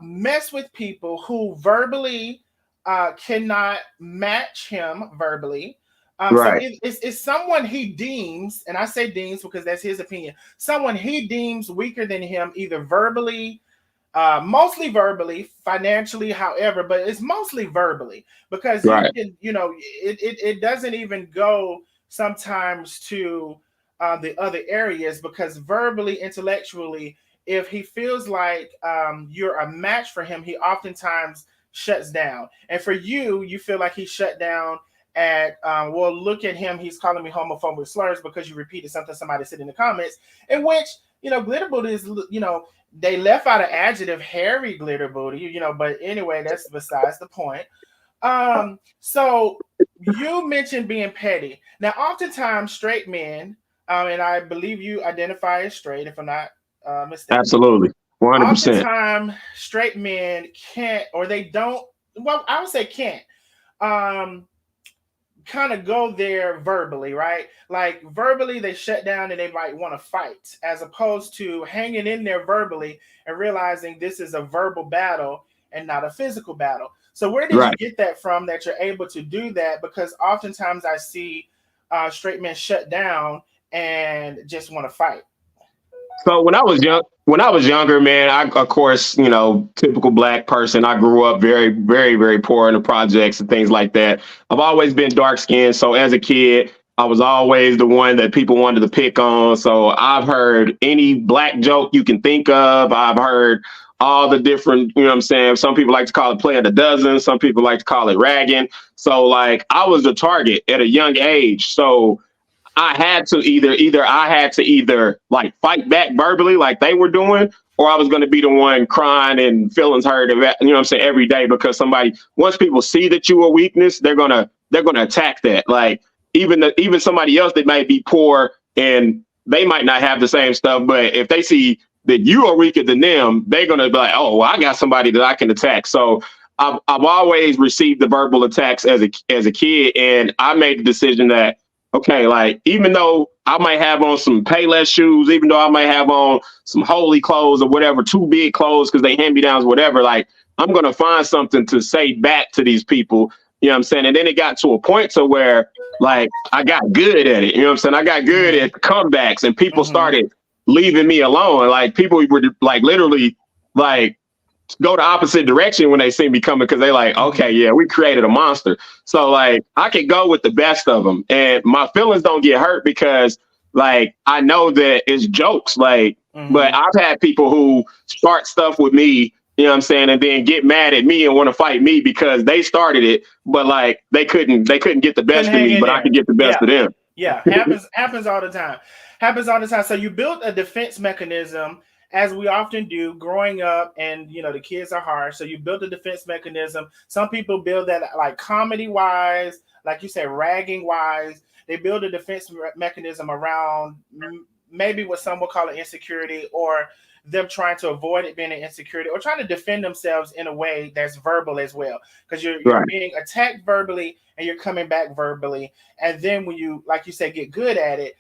mess with people who verbally cannot match him verbally. Right. So it's someone he deems, and I say deems because that's his opinion, someone he deems weaker than him, either verbally, mostly verbally, financially, however, but it's mostly verbally because you can, you know, it doesn't even go sometimes to the other areas, because verbally, intellectually, if he feels like you're a match for him, he oftentimes shuts down. And for you, you feel like he shut down at well, look at him, he's calling me homophobic slurs because you repeated something somebody said in the comments, in which, you know, glitter booty is, you know, they left out an adjective, hairy glitter booty, you know, but anyway, that's besides the point. So you mentioned being petty. Now, oftentimes straight men, and I believe you identify as straight, if I'm not mistaken. Absolutely. 100%. Oftentimes, straight men can't, or they don't, well, I would say can't, kind of go there verbally, right? Like verbally, they shut down and they might want to fight, as opposed to hanging in there verbally and realizing this is a verbal battle and not a physical battle. So where did you get that from, that you're able to do that? Because oftentimes I see straight men shut down and just want to fight. So when I was younger, man, I, of course, you know, typical Black person, I grew up very, very, very poor in the projects and things like that. I've always been dark skinned. So as a kid, I was always the one that people wanted to pick on. So I've heard any Black joke you can think of. I've heard all the different, you know what I'm saying? Some people like to call it playing a dozen. Some people like to call it ragging. So like I was the target at a young age. So I had to either like fight back verbally like they were doing, or I was going to be the one crying and feelings hurt, you know what I'm saying, every day, because once people see that you are weakness, they're going to attack that. Like even somebody else that might be poor and they might not have the same stuff, but if they see that you are weaker than them, they're going to be like, oh, well, I got somebody that I can attack. So I've always received the verbal attacks as a kid, and I made the decision that, okay, like, even though I might have on some Payless shoes, even though I might have on some holy clothes or whatever, too big clothes because they hand-me-downs, whatever, like, I'm going to find something to say back to these people, you know what I'm saying? And then it got to a point to where, like, I got good at it, you know what I'm saying? I got good at comebacks, and people started leaving me alone. Like, people were, like, literally, like, go the opposite direction when they see me coming, because they like, okay, yeah, we created a monster. So like I can go with the best of them, and my feelings don't get hurt because like I know that it's jokes. Like, but I've had people who start stuff with me you know what I'm saying, and then get mad at me and want to fight me because they started it, but like they couldn't get the best Couldn't of hang me, in but I there. could get the best Yeah. of them. Yeah, happens all the time. Happens all the time. So you built a defense mechanism, as we often do, growing up, and the kids are harsh. So you built a defense mechanism. Some people build that like comedy wise, like you said, ragging wise. They build a defense mechanism around maybe what some would call an insecurity, or them trying to avoid it being an insecurity, or trying to defend themselves in a way that's verbal as well, because you're Right. being attacked verbally and you're coming back verbally. And then when you, like you said, get good at it,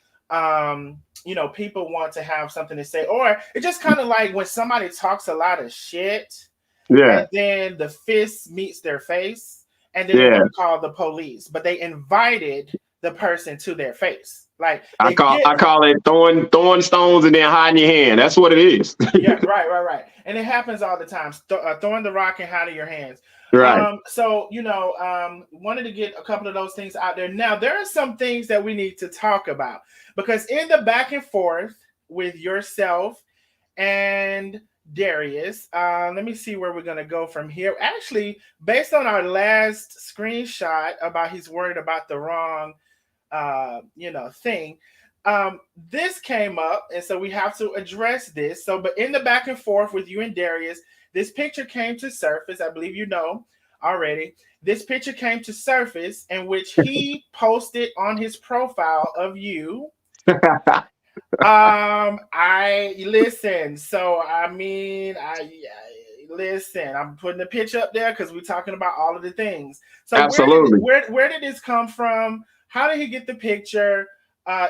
people want to have something to say. Or it's just kind of like when somebody talks a lot of shit Yeah. and then the fist meets their face, and then they Yeah. want to call the police, but they invited the person to their face. Like I call it throwing stones and then hiding your hand. That's what it is. Yeah, right. And it happens all the time. Throwing the rock and hiding your hands. Right. So wanted to get a couple of those things out there. Now there are some things that we need to talk about, because in the back and forth with yourself and Darius, let me see where we're gonna go from here. Actually, based on our last screenshot about he's worried about the wrong thing, this came up, and so we have to address this. So, but in the back and forth with you and Darius, this picture came to surface. I believe you know already. This picture came to surface in which he posted on his profile of you. I listen. So I mean, I listen. I'm putting the picture up there because we're talking about all of the things. So Absolutely. Where did this come from? How did he get the picture?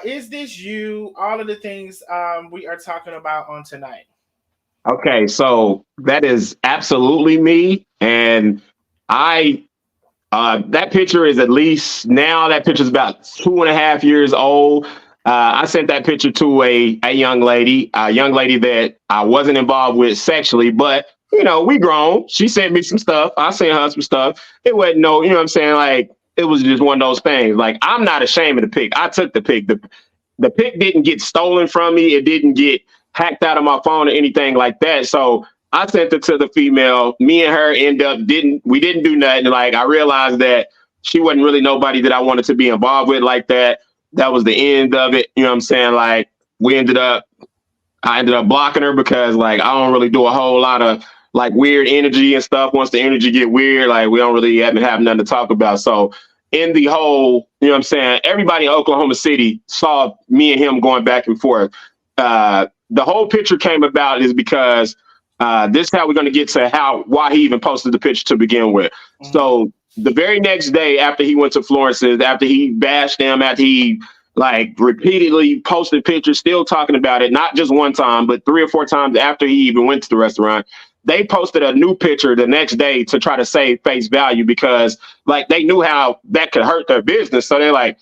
Is this you? All of the things we are talking about on tonight. Okay, so that is absolutely me, and I. That picture is, at least now, that picture is about 2.5 years old. I sent that picture to a young lady that I wasn't involved with sexually, but we grown. She sent me some stuff. I sent her some stuff. It wasn't no, what I'm saying? Like, it was just one of those things. Like, I'm not ashamed of the pic. I took the pic. The pic didn't get stolen from me. It didn't get hacked out of my phone or anything like that. So I sent it to the female. Me and her we didn't do nothing. Like, I realized that she wasn't really nobody that I wanted to be involved with like that. That was the end of it. You know what I'm saying? Like, I ended up blocking her because, like, I don't really do a whole lot of like weird energy and stuff. Once the energy get weird, like, we don't really have nothing to talk about. So in the whole, everybody in Oklahoma City saw me and him going back and forth. The whole picture came about is because this is how we're going to get to why he even posted the picture to begin with. Mm-hmm. So the very next day after he went to Florence's, after he bashed them, after he like repeatedly posted pictures, still talking about it, not just one time, but 3 or 4 times after he even went to the restaurant, they posted a new picture the next day to try to save face value, because like they knew how that could hurt their business. So they're like,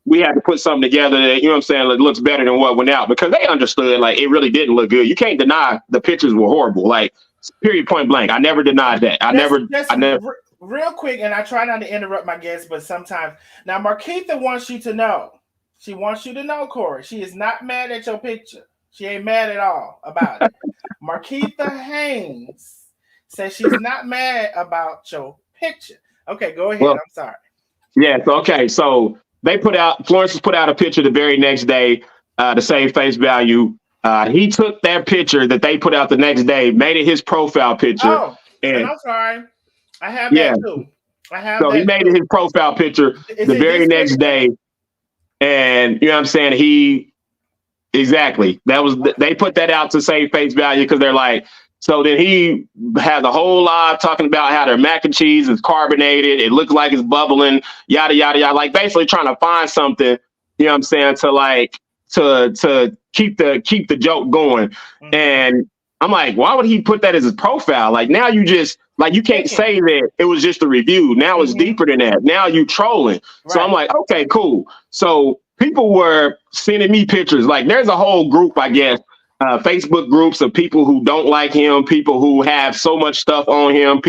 we had to put something together that, that looks better than what went out, because they understood like it really didn't look good. You can't deny the pictures were horrible. Like, period, point blank. I never denied that. I never. Real quick, and I try not to interrupt my guests, but sometimes. Now, Marquita wants you to know. She wants you to know, Corey. She is not mad at your picture. She ain't mad at all about it. Marquita Haynes says she's not mad about your picture. Okay, go ahead. Well, I'm sorry. Yeah. Okay. So Florence put out a picture the very next day to save face value. He took that picture that they put out the next day, made it his profile picture. Oh, and I'm sorry. I have that too. So he made it his profile picture the very next day. And you know what I'm saying? They put that out to save face value, because they're like, so then he had the whole live talking about how their mac and cheese is carbonated. It looks like it's bubbling, yada, yada, yada. Like, basically trying to find something, you know what I'm saying, to like, to keep the joke going. Mm-hmm. And I'm like, why would he put that as his profile? Like, now you just, like, you can't say that it was just a review. Now it's deeper than that. Now you trolling. Right. So I'm like, okay, cool. So people were sending me pictures. Like, there's a whole group, I guess, Facebook groups of people who don't like him, people who have so much stuff on him,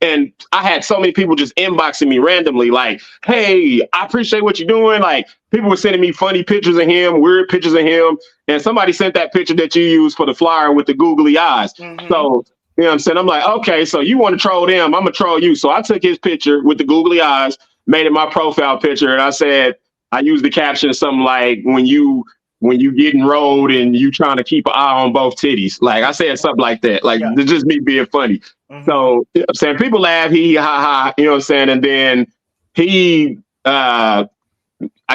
and I had so many people just inboxing me randomly, like, hey, I appreciate what you're doing. Like, people were sending me funny pictures of him, weird pictures of him. And somebody sent that picture that you used for the flyer with the googly eyes. Mm-hmm. So You know what I'm saying? I'm like, okay, so you want to troll them, I'm gonna troll you. So I took his picture with the googly eyes, made it my profile picture, and I said, I used the caption something like, when you getting rolled and you trying to keep an eye on both titties. Like I said something like that. Like Yeah. it's just me being funny. So you know what I'm saying, people laugh, he ha ha, you know what I'm saying? And then he I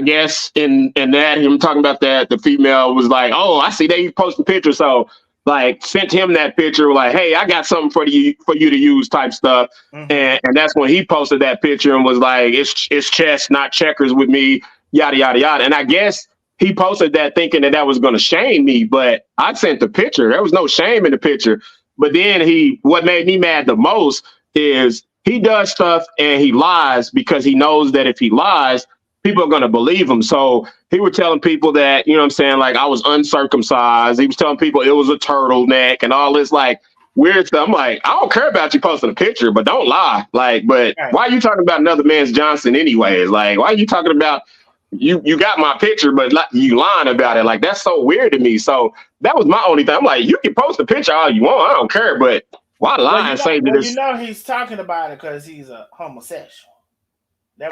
guess in that him talking about that, the female was like, "Oh, I see they posting pictures." So like sent him that picture, like, "Hey, I got something for you to use," type stuff. And that's when he posted that picture and was like, "It's chess, not checkers with me," yada yada yada. And I guess he posted that thinking that was going to shame me, but I sent the picture. There was no shame in the picture. But then what made me mad the most is he does stuff and he lies because he knows that if he lies, people are going to believe him. So he was telling people that, you know what I'm saying, like I was uncircumcised. He was telling people it was a turtleneck and all this like weird stuff. I'm like, I don't care about you posting a picture, but don't lie. Like, but why are you talking about another man's Johnson anyways? Like, why are you talking about you got my picture, but you lying about it? Like, that's so weird to me. So that was my only thing. I'm like, you can post a picture all you want. I don't care, but why lie and say that it's... You know he's talking about it because he's a homosexual.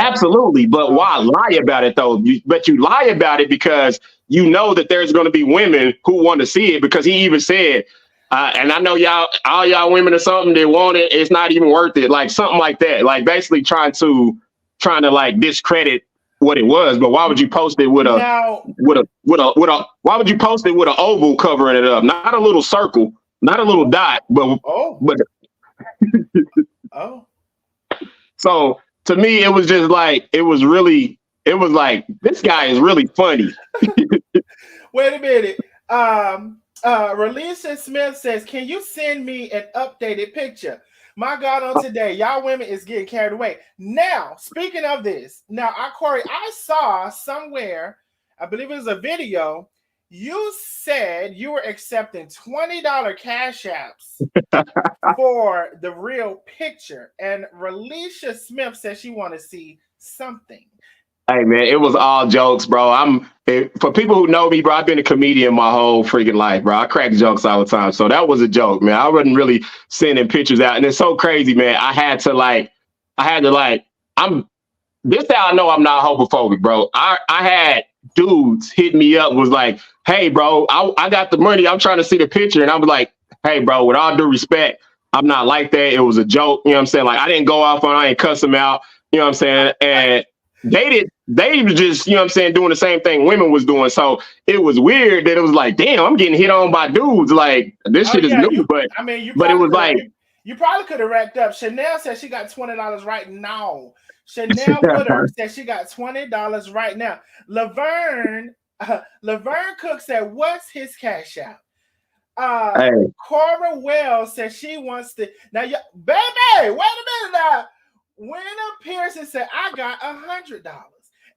Absolutely, but why lie about it though? But you lie about it because you know that there's going to be women who want to see it. Because he even said, and I know all y'all women or something that want it, it's not even worth it, like something like that. Like basically trying to like discredit what it was. But why would you post it with why would you post it with an oval covering it up, not a little circle, not a little dot, but so. To me, it was just like, it was like, this guy is really funny. Wait a minute. Relisa Smith says, can you send me an updated picture? My God, on today, y'all women is getting carried away. Now, speaking of this, Corey, I saw somewhere, I believe it was a video, you said you were accepting $20 cash apps for the real picture. And Relisha Smith says she want to see something. Hey, man, it was all jokes, bro. For people who know me, bro, I've been a comedian my whole freaking life, bro. I crack jokes all the time. So that was a joke, man. I wasn't really sending pictures out. And it's so crazy, man. This is how I know I'm not homophobic, bro. I had dudes hit me up, was like, hey, bro, I got the money. I'm trying to see the picture. And I was like, hey, bro, with all due respect, I'm not like that. It was a joke. You know what I'm saying? Like, I didn't go off on, I ain't cuss them out. You know what I'm saying? And they was just, you know what I'm saying, doing the same thing women was doing. So it was weird that it was like, damn, I'm getting hit on by dudes. Like, this shit is new. But it was like, you probably could have racked up. Chanel said she got $20 right now. Chanel Woodard said she got $20 right now. Laverne Cooks said, what's his cash out? Cora Wells said she wants to. Now, baby, wait a minute now. Winner Pearson said, I got $100.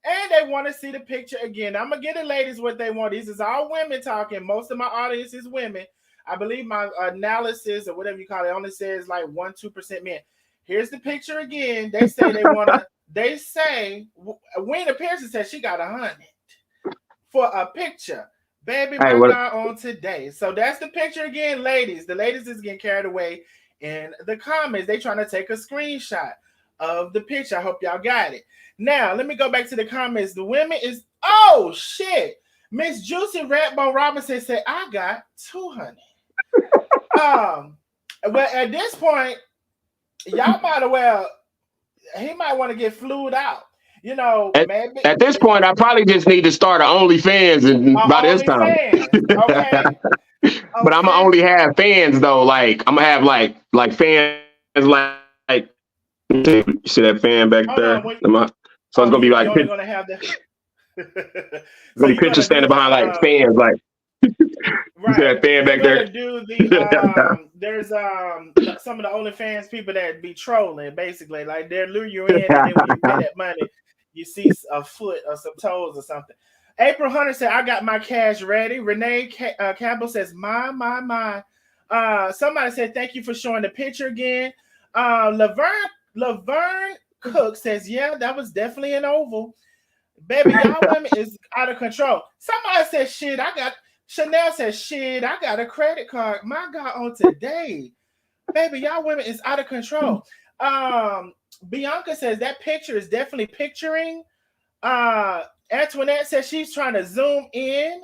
And they want to see the picture again. I'm going to get the ladies what they want. These is all women talking. Most of my audience is women. I believe my analysis or whatever you call it only says like 1-2% men. Here's the picture again. They say they say Winner Pearson said she got $100 for a picture. Baby, my God, on today. So that's the picture again, ladies. The ladies is getting carried away in the comments. They trying to take a screenshot of the picture. I hope y'all got it. Now, let me go back to the comments. The women is, oh, shit. Miss Juicy Ratbone Robinson said, I got $200. But at this point, y'all might as well, he might want to get flued out. You know, maybe. At this point, I probably just need to start an OnlyFans and by this time. Okay. But I'm gonna only have fans though. Like I'm gonna have like fans like you see that fan back there? So it's gonna be like you're gonna have the so picture standing behind like fans, like right. That fan back there. Do the there's some of the OnlyFans people that be trolling basically, like they lure you in, and then when you pay that money, you see a foot or some toes or something. April Hunter said, I got my cash ready. Renee Campbell says, my. Somebody said, thank you for showing the picture again. Laverne Cook says, yeah, that was definitely an oval. Baby, y'all women is out of control. Somebody said, Chanel says, shit, I got a credit card. My God, on today. Baby, y'all women is out of control. Bianca says that picture is definitely picturing. Antoinette says she's trying to zoom in.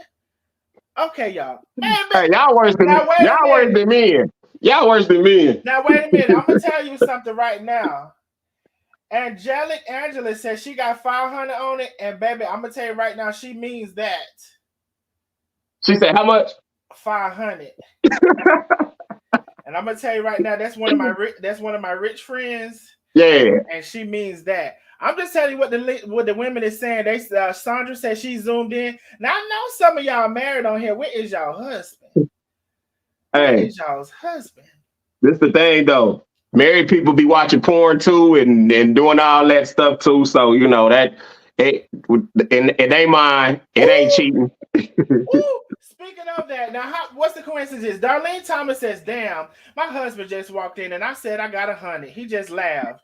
Okay, y'all. Hey, y'all worse than Now wait a y'all worse minute. than me. Y'all worse than me. Now wait a minute. I'm gonna tell you something right now. Angelic Angela says she got 500 on it, and baby, I'm gonna tell you right now, she means that. She said, how much? 500. And I'm gonna tell you right now, that's one of my rich friends. Yeah. And she means that. I'm just telling you what the women is saying. They Sandra said she zoomed in. Now I know some of y'all married on here. Where is y'all husband? Where is y'all's husband? This is the thing though. Married people be watching porn too and doing all that stuff too. So you know that it ain't mine. It ain't cheating. Ooh, speaking of that, now what's the coincidence? Darlene Thomas says, "Damn, my husband just walked in and I said I got 100. He just laughed."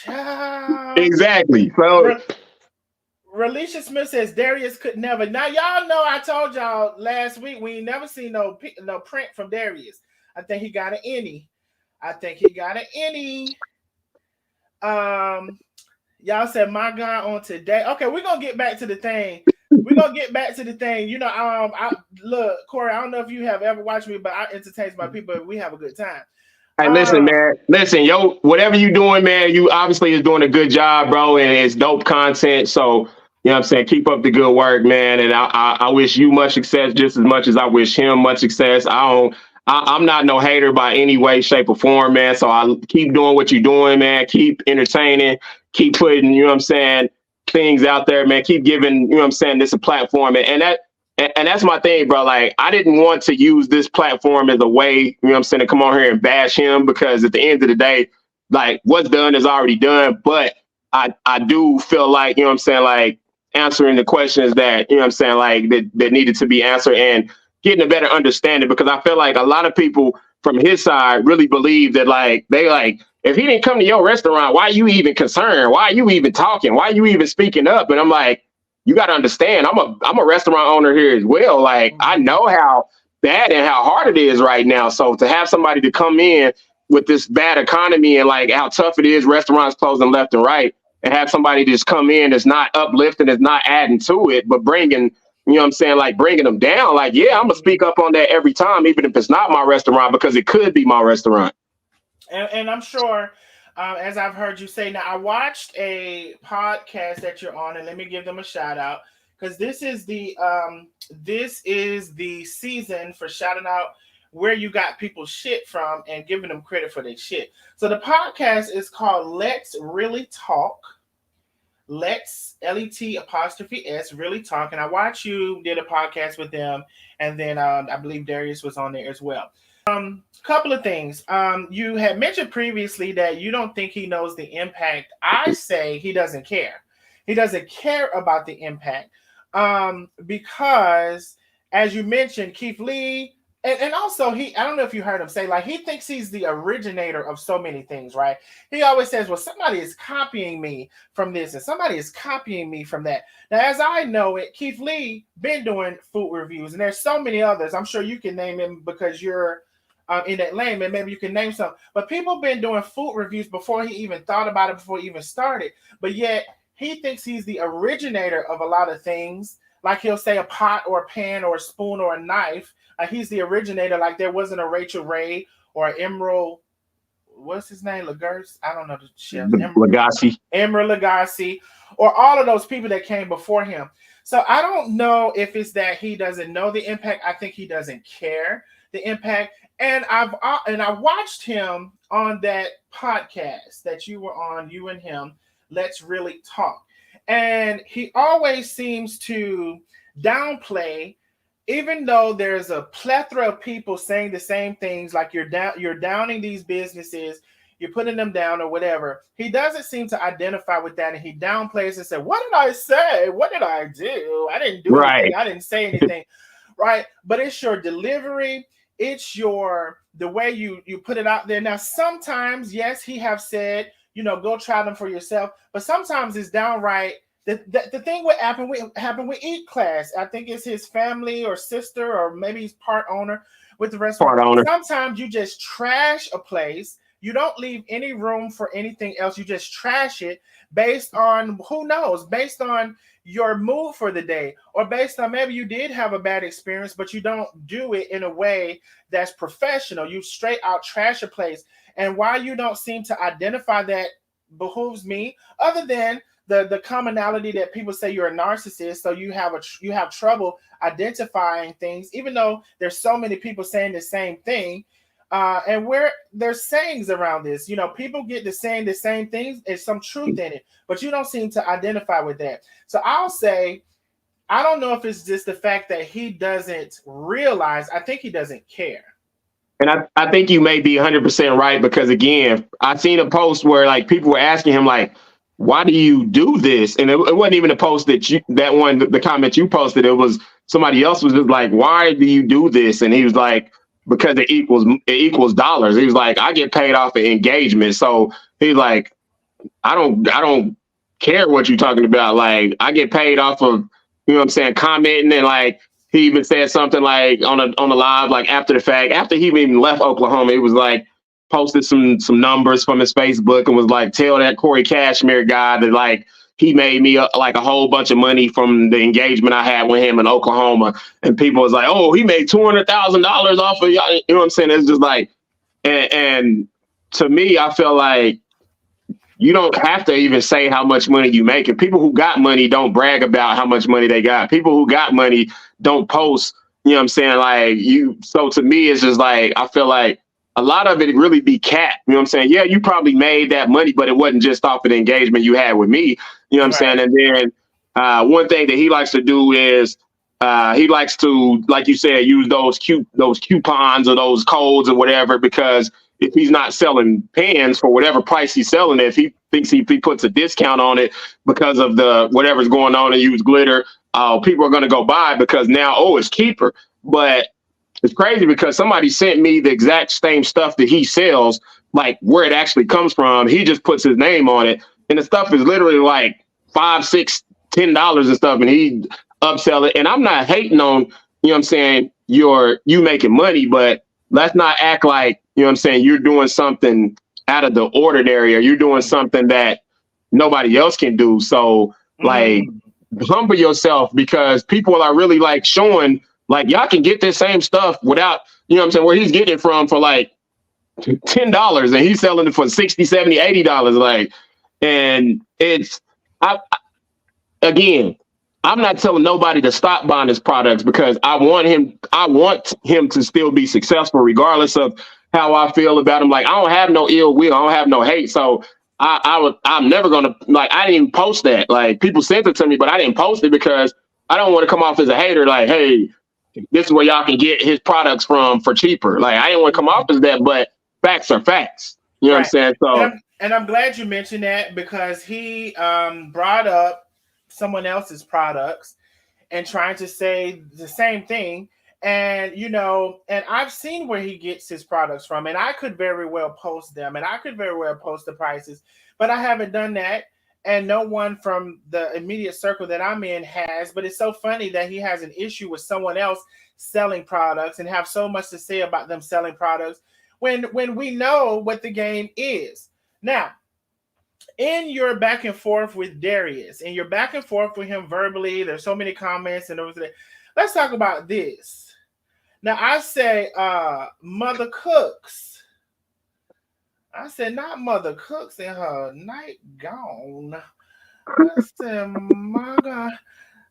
Child. Exactly. So Relisha Smith says Darius could never. Now y'all know I told y'all last week we ain't never seen no print from Darius. I think he got an innie. Y'all said my guy on today. Okay, we're gonna get back to the thing. You know, look, Corey, I don't know if you have ever watched me, but I entertain my people. We have a good time. Hey, listen, man. Listen, yo, whatever you doing, man, you obviously is doing a good job, bro, and it's dope content. So, you know what I'm saying? Keep up the good work, man. And I wish you much success just as much as I wish him much success. I'm not no hater by any way, shape, or form, man. So I keep doing what you're doing, man. Keep entertaining, keep putting, you know what I'm saying, things out there, man. Keep giving, you know what I'm saying, this a platform. And that's my thing, bro. Like, I didn't want to use this platform as a way, you know what I'm saying, to come on here and bash him, because at the end of the day, like, what's done is already done. But I do feel like, you know what I'm saying, like, answering the questions that, you know what I'm saying, like, that needed to be answered, and getting a better understanding, because I feel like a lot of people from his side really believe that, like, if he didn't come to your restaurant, why are you even concerned? Why are you even talking? Why are you even speaking up? And I'm like, you got to understand, I'm a restaurant owner here as well. Like, I know how bad and how hard it is right now. So to have somebody to come in with this bad economy and like how tough it is, restaurants closing left and right, and have somebody just come in that's not uplifting, that's not adding to it, but bringing, you know what I'm saying, like bringing them down. Like, yeah, I'm gonna speak up on that every time, even if it's not my restaurant, because it could be my restaurant. And I'm sure, as I've heard you say, now I watched a podcast that you're on, and let me give them a shout out, because this is the season for shouting out where you got people shit from and giving them credit for their shit. So the podcast is called Let's Really Talk. Let's LET''S Really Talk. And I watched you did a podcast with them, and then I believe Darius was on there as well. Couple of things. You had mentioned previously that you don't think he knows the impact. I say he doesn't care. He doesn't care about the impact. Because as you mentioned, Keith Lee, and also I don't know if you heard him say, like, he thinks he's the originator of so many things, right? He always says, well, somebody is copying me from this and somebody is copying me from that. Now, as I know it, Keith Lee been doing food reviews, and there's so many others. I'm sure you can name him because you're in that lane, and maybe you can name some. But people been doing food reviews before he even thought about it, before he even started. But yet he thinks he's the originator of a lot of things. Like, he'll say a pot or a pan or a spoon or a knife. He's the originator. Like, there wasn't a Rachel Ray or Emerald. What's his name? Lagasse? I don't know the chef. Emerald Lagasse, or all of those people that came before him. So I don't know if it's that he doesn't know the impact. I think he doesn't care the impact. And I watched him on that podcast that you were on, you and him, Let's Really Talk. And he always seems to downplay, even though there's a plethora of people saying the same things, like you're downing these businesses, you're putting them down or whatever. He doesn't seem to identify with that, and he downplays and said, what did I say? What did I do? I didn't do anything. I didn't say anything. Right? But it's your delivery. It's the way you put it out there. Now, sometimes, yes, he have said, go try them for yourself. But sometimes it's downright The thing what happened with Eat Class. I think it's his family or sister or maybe he's part owner with the restaurant. Part owner. Sometimes you just trash a place. You don't leave any room for anything else. You just trash it based on who knows, based on your mood for the day, or based on maybe you did have a bad experience, but you don't do it in a way that's professional. You straight out trash a place. And why you don't seem to identify that behooves me, other than the commonality that people say you're a narcissist, so you have trouble identifying things, even though there's so many people saying the same thing. And where there's sayings around this, people get to saying the same things. There's some truth in it, but you don't seem to identify with that. So I'll say, I don't know if it's just the fact that he doesn't realize. I think he doesn't care. And I think you may be 100% right, because again, I seen a post where like people were asking him like, why do you do this? And it wasn't even a post the comment you posted. It was somebody else was just like, why do you do this? And he was like, because it equals dollars. He was like, I get paid off of engagement. So he's like, I don't care what you're talking about. Like, I get paid off of, you know what I'm saying, commenting. And like, he even said something like on the live, like after the fact, after he even left Oklahoma, he was like, posted some numbers from his Facebook and was like, tell that Corey Cashmere guy that like he made me like a whole bunch of money from the engagement I had with him in Oklahoma. And people was like, oh, he made $200,000 off of y'all. You know what I'm saying? It's just like, and to me, I feel like you don't have to even say how much money you make. And people who got money don't brag about how much money they got. People who got money don't post, you know what I'm saying? Like so to me, it's just like, I feel like a lot of it really be cat. You know what I'm saying? Yeah, you probably made that money, but it wasn't just off of the engagement you had with me. You know what I'm saying? And then one thing that he likes to do is he likes to, like you said, use those coupons or those codes or whatever, because if he's not selling pens for whatever price he's selling it, if he thinks he puts a discount on it because of the whatever's going on and use glitter, people are going to go buy because now, it's cheaper. But it's crazy because somebody sent me the exact same stuff that he sells, like where it actually comes from. He just puts his name on it. And the stuff is literally like $5, $6, $10 and stuff. And he upsell it. And I'm not hating on, you know what I'm saying, you making money, but let's not act like, you know what I'm saying, you're doing something out of the ordinary, or you're doing something that nobody else can do. So like humble yourself, because people are really like showing, like, y'all can get this same stuff without, you know what I'm saying, where he's getting it from for like $10 and he's selling it for $60, $70, $80. Like, and it's, again, I'm not telling nobody to stop buying his products, because I want him to still be successful regardless of how I feel about him. Like, I don't have no ill will. I don't have no hate. So I'm never going to, like, I didn't even post that. Like, people sent it to me, but I didn't post it because I don't want to come off as a hater. Like, hey, this is where y'all can get his products from for cheaper. Like, I didn't want to come off as that, but facts are facts. You know what I'm saying? So, and I'm glad you mentioned that, because he brought up someone else's products and trying to say the same thing. And, and I've seen where he gets his products from, and I could very well post them, and I could very well post the prices, but I haven't done that. And no one from the immediate circle that I'm in has. But it's so funny that he has an issue with someone else selling products and have so much to say about them selling products when we know what the game is. Now, in your back and forth with Darius, and your back and forth with him verbally, there's so many comments and everything. Let's talk about this. Now, I say Mother Cooks. I said, not Mother Cooks in her nightgown. I said, my God.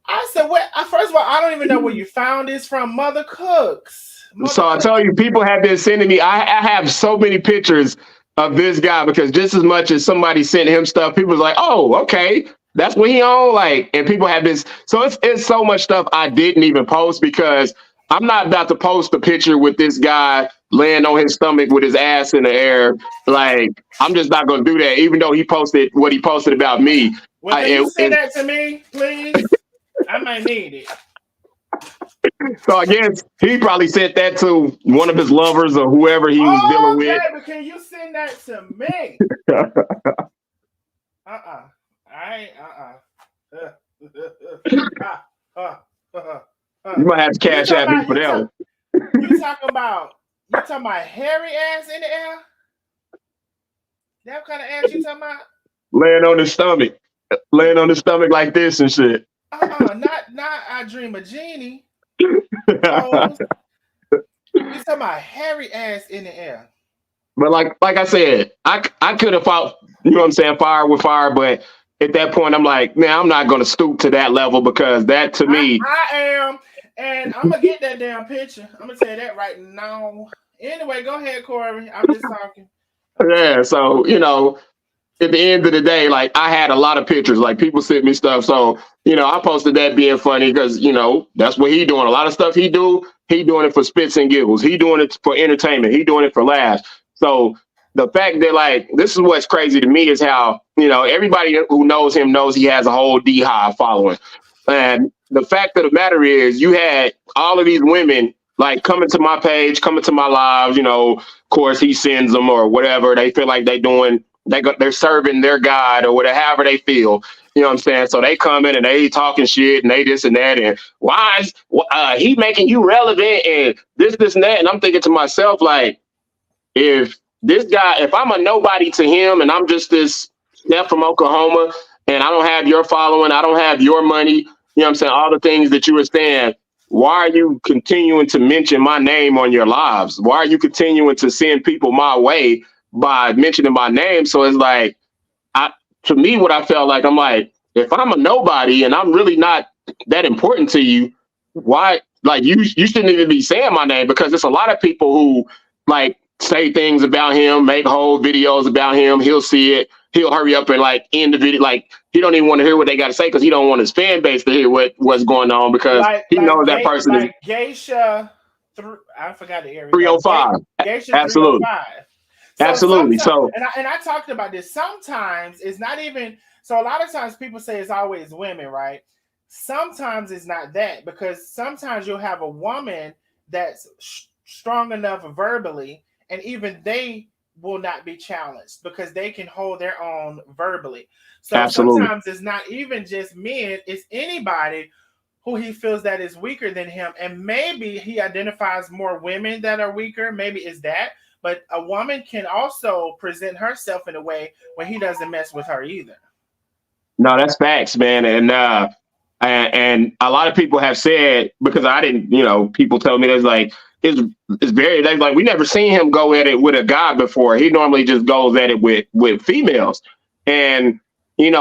I said, first of all, I don't even know where you found this from, Mother Cooks. So I tell you, people have been sending me, I have so many pictures of this guy, because just as much as somebody sent him stuff, people was like, oh, okay, that's what he on. Like, and people have been, so it's so much stuff I didn't even post, because I'm not about to post a picture with this guy laying on his stomach with his ass in the air. Like, I'm just not going to do that, even though he posted what he posted about me. Well, can you send that to me, please? I might need it. So I guess he probably sent that to one of his lovers or whoever he was dealing with. But can you send that to me? You might have to You cash talking at me about for that one. you talking about hairy ass in the air? That kind of ass you talking about? Laying on his stomach. Laying on his stomach like this and shit. Not I Dream of Genie. Oh, you talking about hairy ass in the air? But like I said, I could have fought, you know what I'm saying, fire with fire, but at that point I'm like, man, I'm not gonna stoop to that level because that to me. I am, and I'm gonna get that damn picture. I'm gonna tell you that right now. Anyway, go ahead, Corey. I'm just talking. Yeah, so at the end of the day, like I had a lot of pictures, like people sent me stuff. So, I posted that being funny because, that's what he doing. A lot of stuff he doing it for spits and giggles. He doing it for entertainment. He doing it for laughs. So the fact that like, this is what's crazy to me is how, everybody who knows him knows he has a whole D-Hive following. And the fact of the matter is you had all of these women like coming to my page, coming to my lives, of course he sends them or whatever. They feel like they're serving their God or whatever, however they feel. You know what I'm saying? So they come in and they talking shit and they this and that. And why is he making you relevant and this and that? And I'm thinking to myself, like, if I'm a nobody to him and I'm just this Steph from Oklahoma and I don't have your following, I don't have your money, you know what I'm saying? All the things that you were saying, why are you continuing to mention my name on your lives? Why are you continuing to send people my way by mentioning my name? So it's like, to me, what I felt like, I'm like, if I'm a nobody and I'm really not that important to you, why, like, you shouldn't even be saying my name, because there's a lot of people who like say things about him, make whole videos about him. He'll see it. He'll hurry up and like end the video. Like he don't even want to hear what they got to say because he don't want his fan base to hear what's going on because he knows that person is Geisha. I forgot the area. 305. Geisha Absolutely. 305. Absolutely. So and I talked about this. Sometimes it's not even. So a lot of times people say it's always women, right? Sometimes it's not that, because sometimes you'll have a woman that's strong enough verbally, and even they will not be challenged because they can hold their own verbally. So absolutely. Sometimes it's not even just men, it's anybody who he feels that is weaker than him. And maybe he identifies more women that are weaker. Maybe it's that. But a woman can also present herself in a way where he doesn't mess with her either. No, that's facts, man. And a lot of people have said, because I didn't, people tell me there's like, it's very, they like, we never seen him go at it with a guy before. He normally just goes at it with females. And,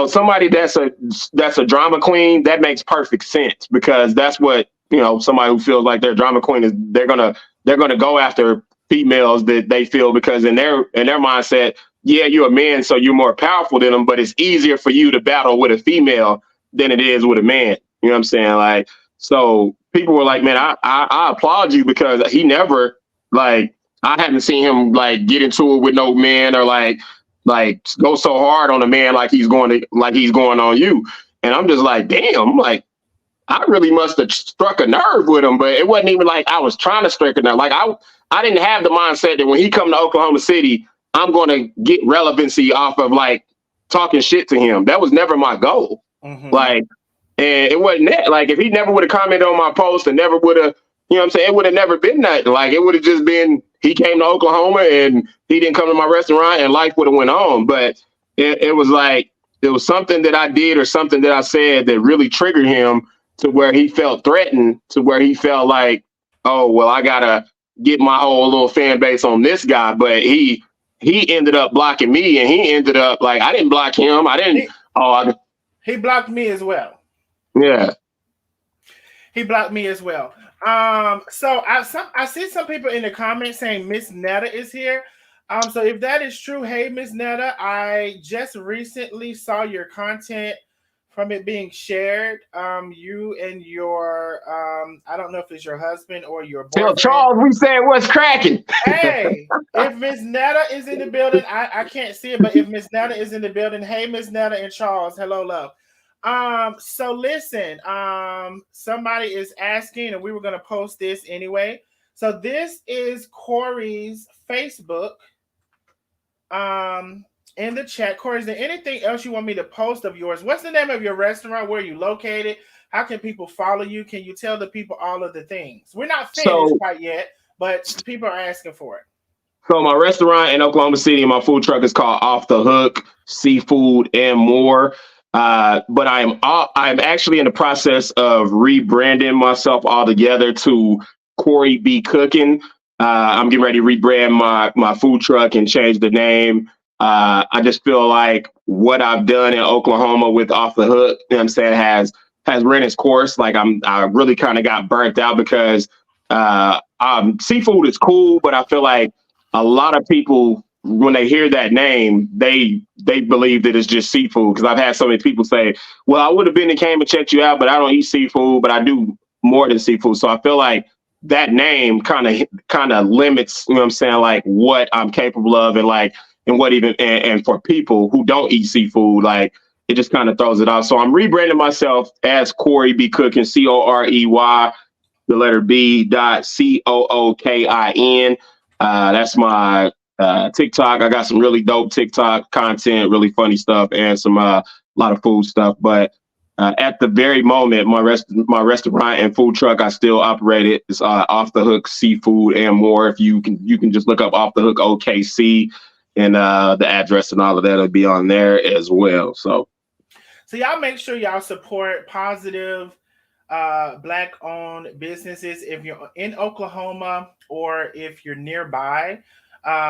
somebody that's a drama queen, that makes perfect sense, because that's what, somebody who feels like they're a drama queen is, they're going to go after females that they feel, because in their mindset, yeah, you're a man, so you're more powerful than them, but it's easier for you to battle with a female than it is with a man. You know what I'm saying? Like, so people were like, man, I applaud you, because he never, like, I haven't seen him like get into it with no man or like go so hard on a man like he's going on you. And I'm just like, damn, I'm like, I really must have struck a nerve with him, but it wasn't even like I was trying to strike a nerve. Like I didn't have the mindset that when he come to Oklahoma City, I'm going to get relevancy off of like talking shit to him. That was never my goal. Mm-hmm. Like, and it wasn't that. Like, if he never would have commented on my post and never would have, you know what I'm saying, it would have never been nothing. Like, it would have just been, he came to Oklahoma and he didn't come to my restaurant and life would have went on. But it was like, it was something that I did or something that I said that really triggered him to where he felt threatened, to where he felt like, oh, well, I got to get my whole little fan base on this guy. But he ended up blocking me, and he ended up like, I didn't block him. He blocked me as well. Yeah. He blocked me as well. So I see some people in the comments saying Miss Netta is here. So if that is true, hey, Miss Netta, I just recently saw your content from it being shared. You and your, I don't know if it's your husband or your boyfriend. Tell Charles we said what's cracking. Hey, if Miss Netta is in the building, I can't see it, but if Miss Netta is in the building, hey, Miss Netta and Charles, hello, love. So listen, somebody is asking, and we were going to post this anyway. So this is Corey's Facebook. in the chat. Corey, is there anything else you want me to post of yours? What's the name of your restaurant? Where are you located? How can people follow you? Can you tell the people all of the things? We're not finished So, quite yet, but people are asking for it. so my restaurant in Oklahoma City and my food truck is called Off the Hook Seafood and More. But I'm actually in the process of rebranding myself altogether to Corey B Cooking. I'm getting ready to rebrand my food truck and change the name. I just feel like what I've done in Oklahoma with Off the Hook, you know what I'm saying, has run its course. Like I really kind of got burnt out because seafood is cool, but I feel like a lot of people, when they hear that name, they believe that it's just seafood. Because I've had so many people say, well, I would have been and came and checked you out, but I don't eat seafood, but I do more than seafood. So I feel like that name kind of limits, you know what I'm saying, like what I'm capable of, and like, and what even, and for people who don't eat seafood, like it just kind of throws it off. So I'm rebranding myself as Corey B Cooking, Corey, the letter B .COOKIN. That's my TikTok. I got some really dope TikTok content, really funny stuff, and some lot of food stuff. But at the very moment, my restaurant and food truck, I still operate it. It's Off the Hook Seafood and More. If you can just look up Off the Hook OKC, and the address and all of that will be on there as well. So y'all make sure y'all support positive Black-owned businesses. If you're in Oklahoma or if you're nearby,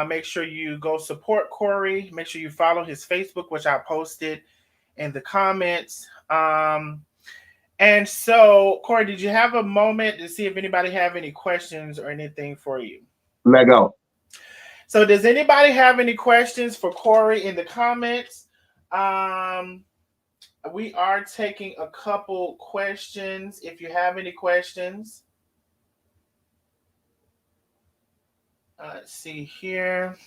make sure you go support Corey. Make sure you follow his Facebook, which I posted in the comments. And so, Corey, did you have a moment to see if anybody have any questions or anything for you? let go. So does anybody have any questions for Corey in the comments? We are taking a couple questions. If you have any questions. Let's see here.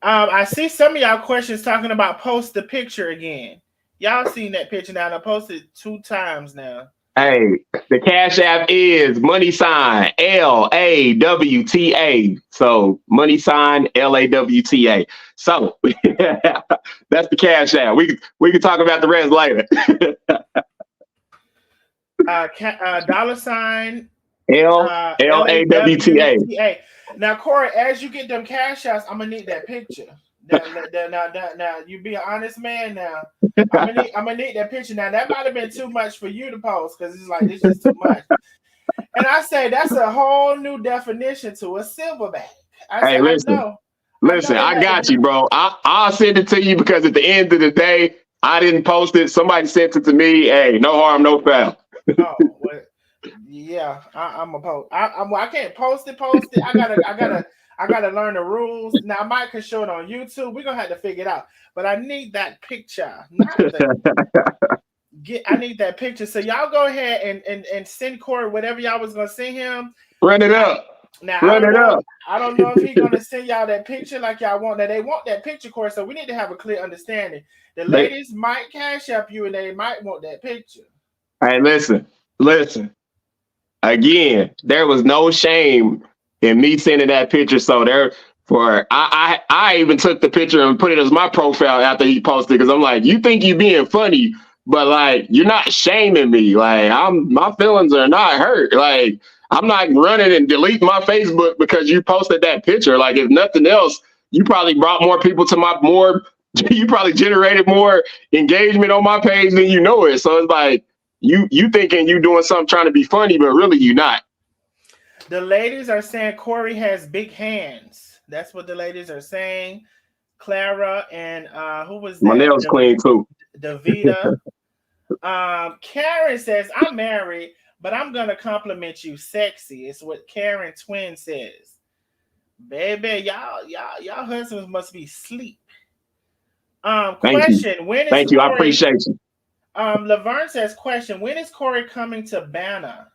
I see some of y'all questions talking about post the picture again. Y'all seen that picture now. I posted 2 times now. Hey, the Cash App is $LAWTA. So $LAWTA. So that's the Cash App. We can talk about the rest later. $LAWTA. Now, Corey, as you get them Cash Apps, I'm gonna need that picture. Now, you be an honest man now. I'm gonna need that picture. Now, that might have been too much for you to post because it's like it's just too much. And I say that's a whole new definition to a silverback. Listen, I got you, bro. I'll send it to you because at the end of the day, I didn't post it. Somebody sent it to me. Hey, no harm, no foul. Oh, well, yeah, I'm a post. I can't post it. I gotta learn the rules. Now I might can show it on YouTube. We're gonna have to figure it out. But I need that picture. I need that picture. So y'all go ahead and send Corey whatever y'all was gonna send him. Run it up. Now I don't know if he's gonna send y'all that picture like y'all want. Now they want that picture, Corey. So we need to have a clear understanding. The ladies might Cash App you and they might want that picture. Hey, listen. Again, there was no shame in me sending that picture. So I even took the picture and put it as my profile after he posted, because I'm like, you think you being funny, but like you're not shaming me. Like my feelings are not hurt. Like I'm not running and deleting my Facebook because you posted that picture. Like if nothing else, you probably brought more people to you probably generated more engagement on my page than you know it. So it's like you thinking you doing something trying to be funny, but really you not. The ladies are saying Corey has big hands. That's what the ladies are saying. Clara and who was that? My nails clean too. Davida. Karen says, I'm married, but I'm gonna compliment you sexy. It's what Karen Twin says. Baby, y'all husbands must be asleep. Question: When is Thank you. I appreciate you. Laverne says, question: When is Corey coming to Bama?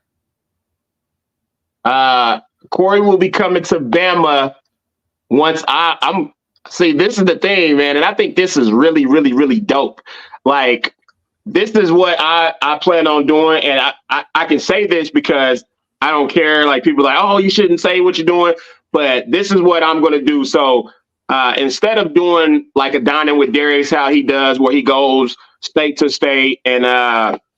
Corey will be coming to Bama once I'm. See, this is the thing, man, and I think this is really, really, really dope. Like, this is what I plan on doing, and I can say this because I don't care. Like, people are like, oh, you shouldn't say what you're doing, but this is what I'm going to do. So instead of doing like a dining with Darius, how he does, where he goes state to state and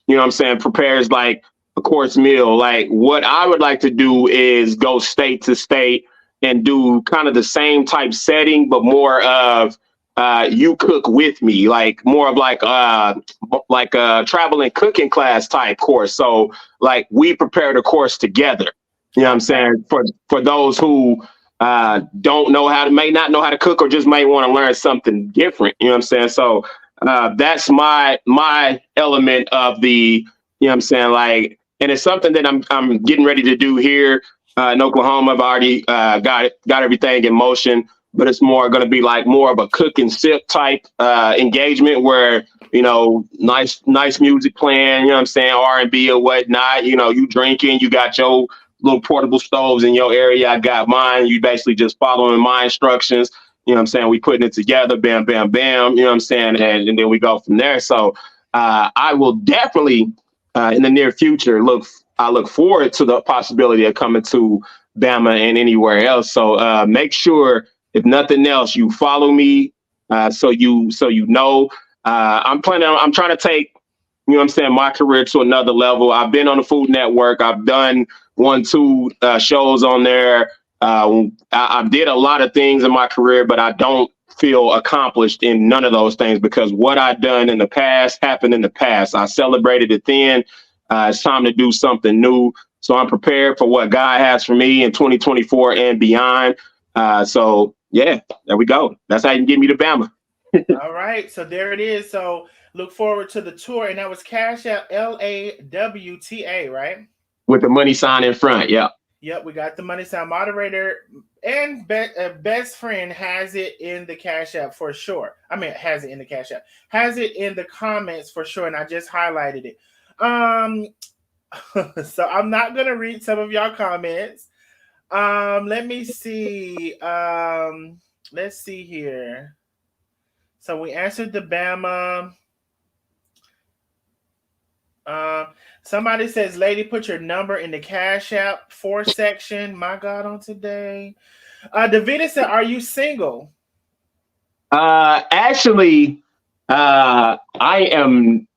you know what I'm saying, prepares like a course meal. Like what I would like to do is go state to state and do kind of the same type setting, but more of you cook with me, like more of like a travel and cooking class type course. So like we prepare the course together. You know what I'm saying? For those who don't know how to, may not know how to cook, or just may want to learn something different. You know what I'm saying? So that's my element of the, you know what I'm saying? Like, and it's something that I'm getting ready to do here in Oklahoma. I've already got everything in motion, but it's more going to be like more of a cook and sip type engagement where, you know, nice music playing, you know what I'm saying, R&B or whatnot. You know, you drinking, you got your little portable stoves in your area. I got mine. You basically just following my instructions. You know what I'm saying? We putting it together, bam, bam, bam. You know what I'm saying? And then we go from there. So I will definitely in the near future I look forward to the possibility of coming to Bama and anywhere else. So make sure, if nothing else, you follow me so you know. I'm trying to take, you know what I'm saying, my career to another level. I've been on the Food Network. I've done 1-2 shows on there. I did a lot of things in my career, but I don't feel accomplished in none of those things because what I've done in the past happened in the past. I celebrated it then. It's time to do something new. So I'm prepared for what God has for me in 2024 and beyond. So yeah, there we go. That's how you can get me to Bama. All right, so there it is. So look forward to the tour, and that was Cash App LAWTA, right? With the money sign in front, yeah. Yep, we got the money sign. Moderator and best friend has it in the Cash App for sure. I mean, has it in the Cash App, has it in the comments for sure, and I just highlighted it. So I'm not gonna read some of y'all comments. Let me see. Let's see here. So we answered the Bama. Somebody says, lady, put your number in the Cash App for section. My God, on today. Davida said, are you single? Actually, I am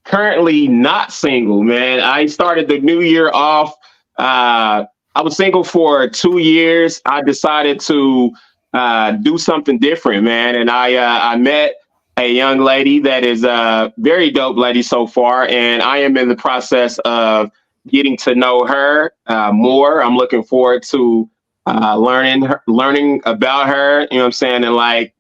currently not single, man. I started the new year off. I was single for 2 years. I decided to do something different, man. And I met a young lady that is a very dope lady so far, and I am in the process of getting to know her more. I'm looking forward to learning about her. You know what I'm saying, and like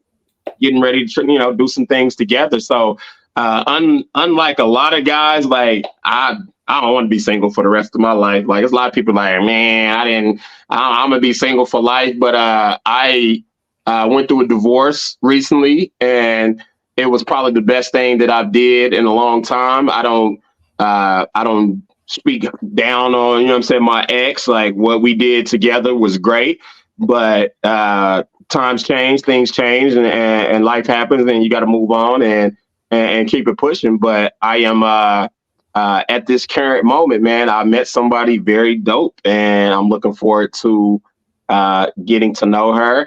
getting ready to do some things together. So unlike a lot of guys, like I don't want to be single for the rest of my life. Like there's a lot of people like, man, I'm gonna be single for life. But I went through a divorce recently, and it was probably the best thing that I did in a long time. I don't speak down on, you know what I'm saying, my ex. Like what we did together was great, but times change, things change, and life happens, and you got to move on and keep it pushing. But I am at this current moment, man, I met somebody very dope, and I'm looking forward to getting to know her.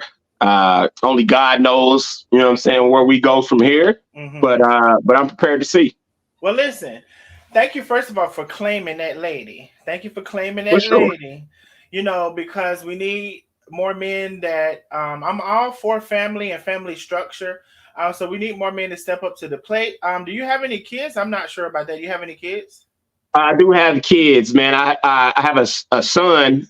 Only God knows, you know what I'm saying, where we go from here. Mm-hmm. But I'm prepared to see. Well, listen, thank you first of all for claiming that lady. Thank you for claiming that lady. You know, because we need more men that I'm all for family and family structure. So we need more men to step up to the plate. Do you have any kids? I'm not sure about that. Do you have any kids? I do have kids, man. I have a son.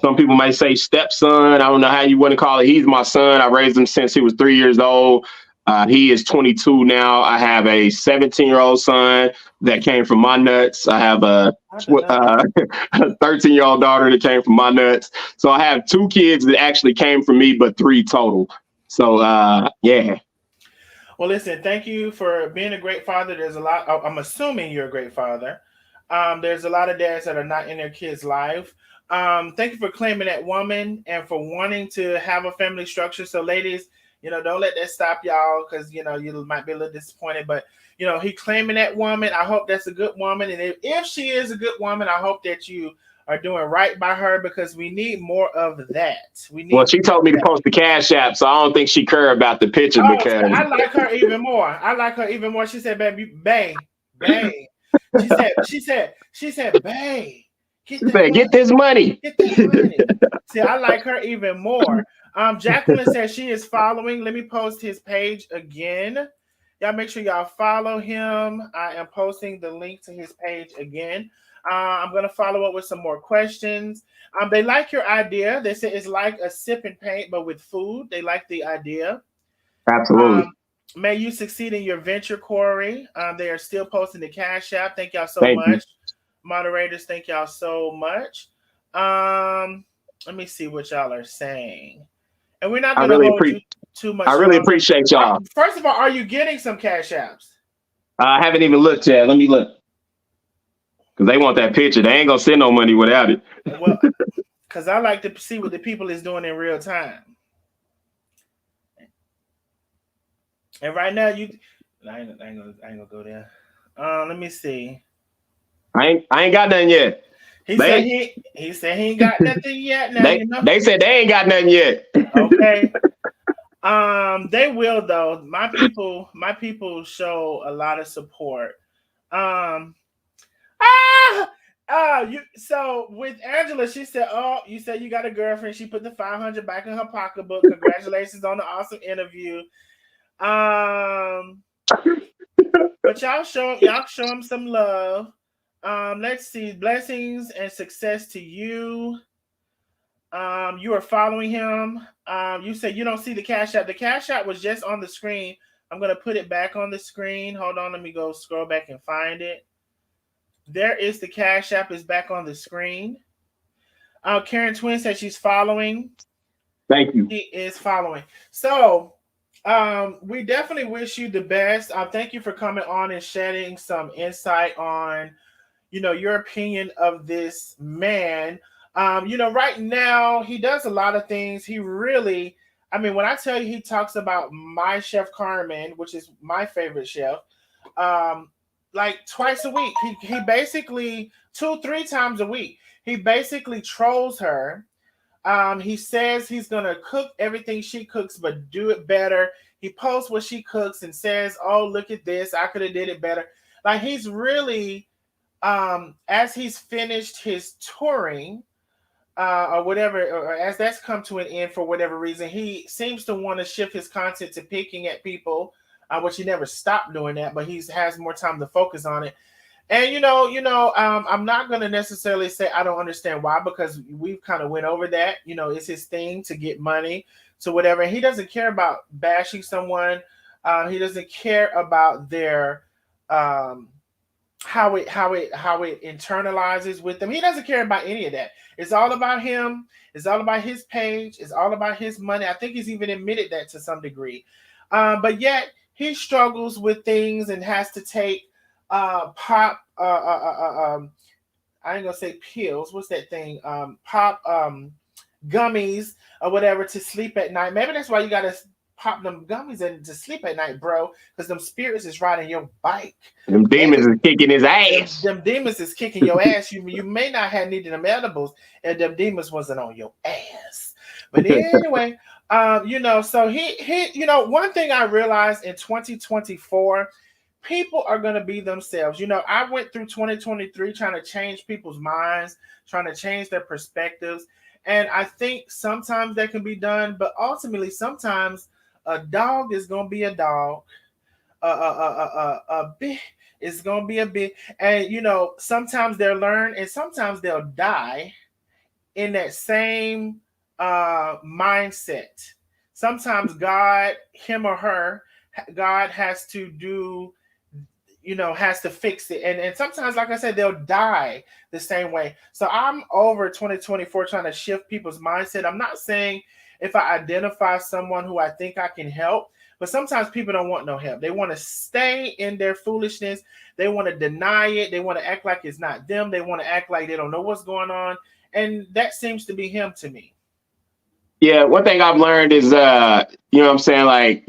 Some people might say stepson. I don't know how you want to call it. He's my son. I raised him since he was 3 years old. He is 22 now. I have a 17-year-old son that came from my nuts. I have a 13-year-old daughter that came from my nuts. So I have 2 kids that actually came from me, but 3 total. So, yeah. Well, listen, thank you for being a great father. There's a lot. I'm assuming you're a great father. There's a lot of dads that are not in their kids' life. Thank you for claiming that woman and for wanting to have a family structure. So, ladies, don't let that stop y'all, because, you might be a little disappointed. But, he claiming that woman. I hope that's a good woman. And if she is a good woman, I hope that you are doing right by her because we need more of that. We Well, need she told me to post the Cash App, so I don't think she cared about the picture Oh, see, because I like her even more. I like her even more. She said, "Baby, bae." She said, "Bae, get she that said, "Get money, this money." get that money." See, I like her even more. Jacqueline says she is following. Let me post his page again. Y'all make sure y'all follow him. I am posting the link to his page again. I'm gonna follow up with some more questions. They like your idea. They say it's like a sip and paint, but with food. They like the idea. Absolutely. May you succeed in your venture, Corey. They are still posting the Cash App. Thank y'all so Thank you. much. Moderators, thank y'all so much. Let me see what y'all are saying. And we're not I going to really hold you appreciate. too I much really longer. appreciate y'all. First of all, are you getting some Cash Apps? I haven't even looked yet. Let me look. Because they want that picture. They ain't gonna send no money without it. Well, because I like to see what the people is doing in real time. And right now, I ain't gonna go there. Let me see. I ain't got nothing yet. He said he ain't got nothing yet. Now you know. They said they ain't got nothing yet. Okay. They will though. My people show a lot of support. Um, you so with Angela, she said, "Oh, you said you got a girlfriend." She put the 500 back in her pocketbook. Congratulations on the awesome interview. But y'all show them some love. Let's see, blessings and success to you. You are following him. You said you don't see the Cash App. The Cash App was just on the screen. I'm gonna put it back on the screen. Hold on, let me go scroll back and find it. There is the Cash App is back on the screen. Karen Twin said she's following. Thank you. She is following. So we definitely wish you the best. Thank you for coming on and shedding some insight on, your opinion of this man. Right now he does a lot of things. He really, when I tell you, he talks about my chef Carmen, which is my favorite chef, like twice a week. He basically 2-3 times a week. He basically trolls her. He says he's gonna cook everything she cooks, but do it better. He posts what she cooks and says, "Oh, look at this! I could have did it better." Like he's really, as he's finished his touring, or whatever, or as that's come to an end for whatever reason, he seems to want to shift his content to picking at people, which he never stopped doing that, but he has more time to focus on it. And I'm not going to necessarily say I don't understand why, because we've kind of went over that. It's his thing to get money, to whatever. And he doesn't care about bashing someone. He doesn't care about their how it internalizes with them. He doesn't care about any of that. It's all about him. It's all about his page. It's all about his money. I think he's even admitted that to some degree. But yet he struggles with things and has to take pop I ain't gonna say pills. What's that thing? Pop gummies or whatever to sleep at night. Maybe that's why you gotta pop them gummies and to sleep at night, bro, because them spirits is riding your bike. Them demons is kicking his ass. Them demons is kicking your ass. You may not have needed them edibles and them demons wasn't on your ass. But anyway, so he one thing I realized in 2024, people are going to be themselves. I went through 2023 trying to change people's minds, trying to change their perspectives. And I think sometimes that can be done, but ultimately sometimes a dog is going to be a dog. A bit is going to be a bit. And, sometimes they'll learn and sometimes they'll die in that same mindset. Sometimes God, him or her, God has to do, has to fix it. And sometimes, like I said, they'll die the same way. So I'm over 2024 trying to shift people's mindset. I'm not saying if I identify someone who I think I can help, but sometimes people don't want no help. They want to stay in their foolishness. They want to deny it. They want to act like it's not them. They want to act like they don't know what's going on. And that seems to be him to me. Yeah, one thing I've learned is, what I'm saying, like,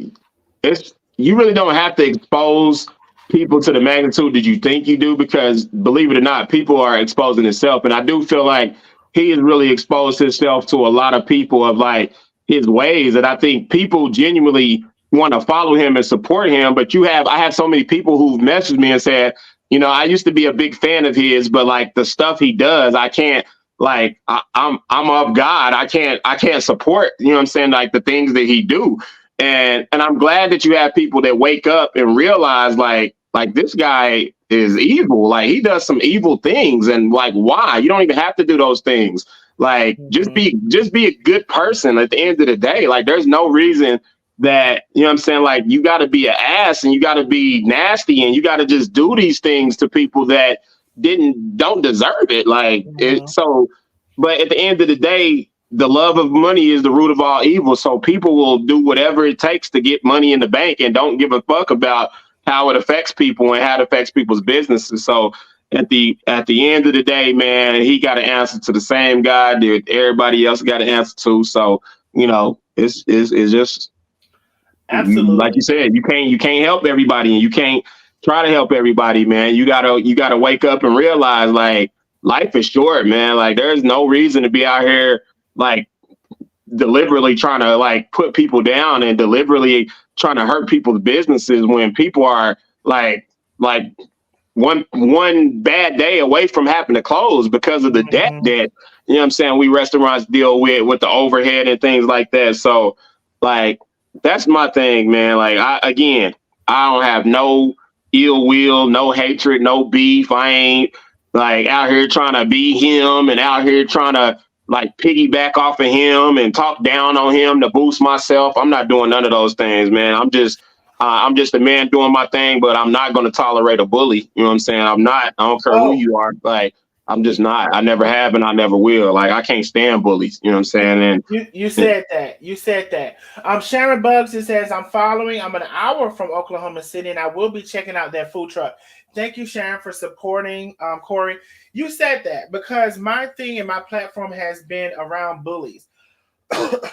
you really don't have to expose people to the magnitude that you think you do, because believe it or not, people are exposing themselves. And I do feel like he has really exposed himself to a lot of people of like his ways. And I think people genuinely want to follow him and support him. But I have so many people who've messaged me and said, I used to be a big fan of his, but like the stuff he does, I can't, like, I'm of God. I can't support, what I'm saying, like the things that he do. And I'm glad that you have people that wake up and realize like this guy is evil. Like he does some evil things, and like, why? You don't even have to do those things. Like just be a good person at the end of the day. Like there's no reason that, what I'm saying, like you got to be an ass and you got to be nasty and you got to just do these things to people that don't deserve it. Like but at the end of the day, the love of money is the root of all evil. So people will do whatever it takes to get money in the bank and don't give a fuck about how it affects people and how it affects people's businesses. So at the end of the day, man, he got to answer to the same God that everybody else got to answer to. So, it's just absolutely, like you said, you can't help everybody, and you can't try to help everybody, man. You gotta wake up and realize like life is short, man. Like there's no reason to be out here like deliberately trying to like put people down and deliberately trying to hurt people's businesses when people are like one bad day away from having to close because of the debt that, what I'm saying, we restaurants deal with the overhead and things like that. So like that's my thing, man. Like I don't have no ill will, no hatred, no beef. I ain't like out here trying to be him and out here trying to like piggyback off of him and talk down on him to boost myself. I'm not doing none of those things, man. I'm just a man doing my thing, but I'm not going to tolerate a bully. You know what I'm saying? I'm not. I don't care who you are. Like, I'm just not. I never have and I never will. Like, I can't stand bullies. You know what I'm saying? And you said that. You said that. Sharon Bugs, it says, I'm an hour from Oklahoma City, and I will be checking out that food truck. Thank you, Sharon, for supporting Corey. You said that because my thing and my platform has been around bullies.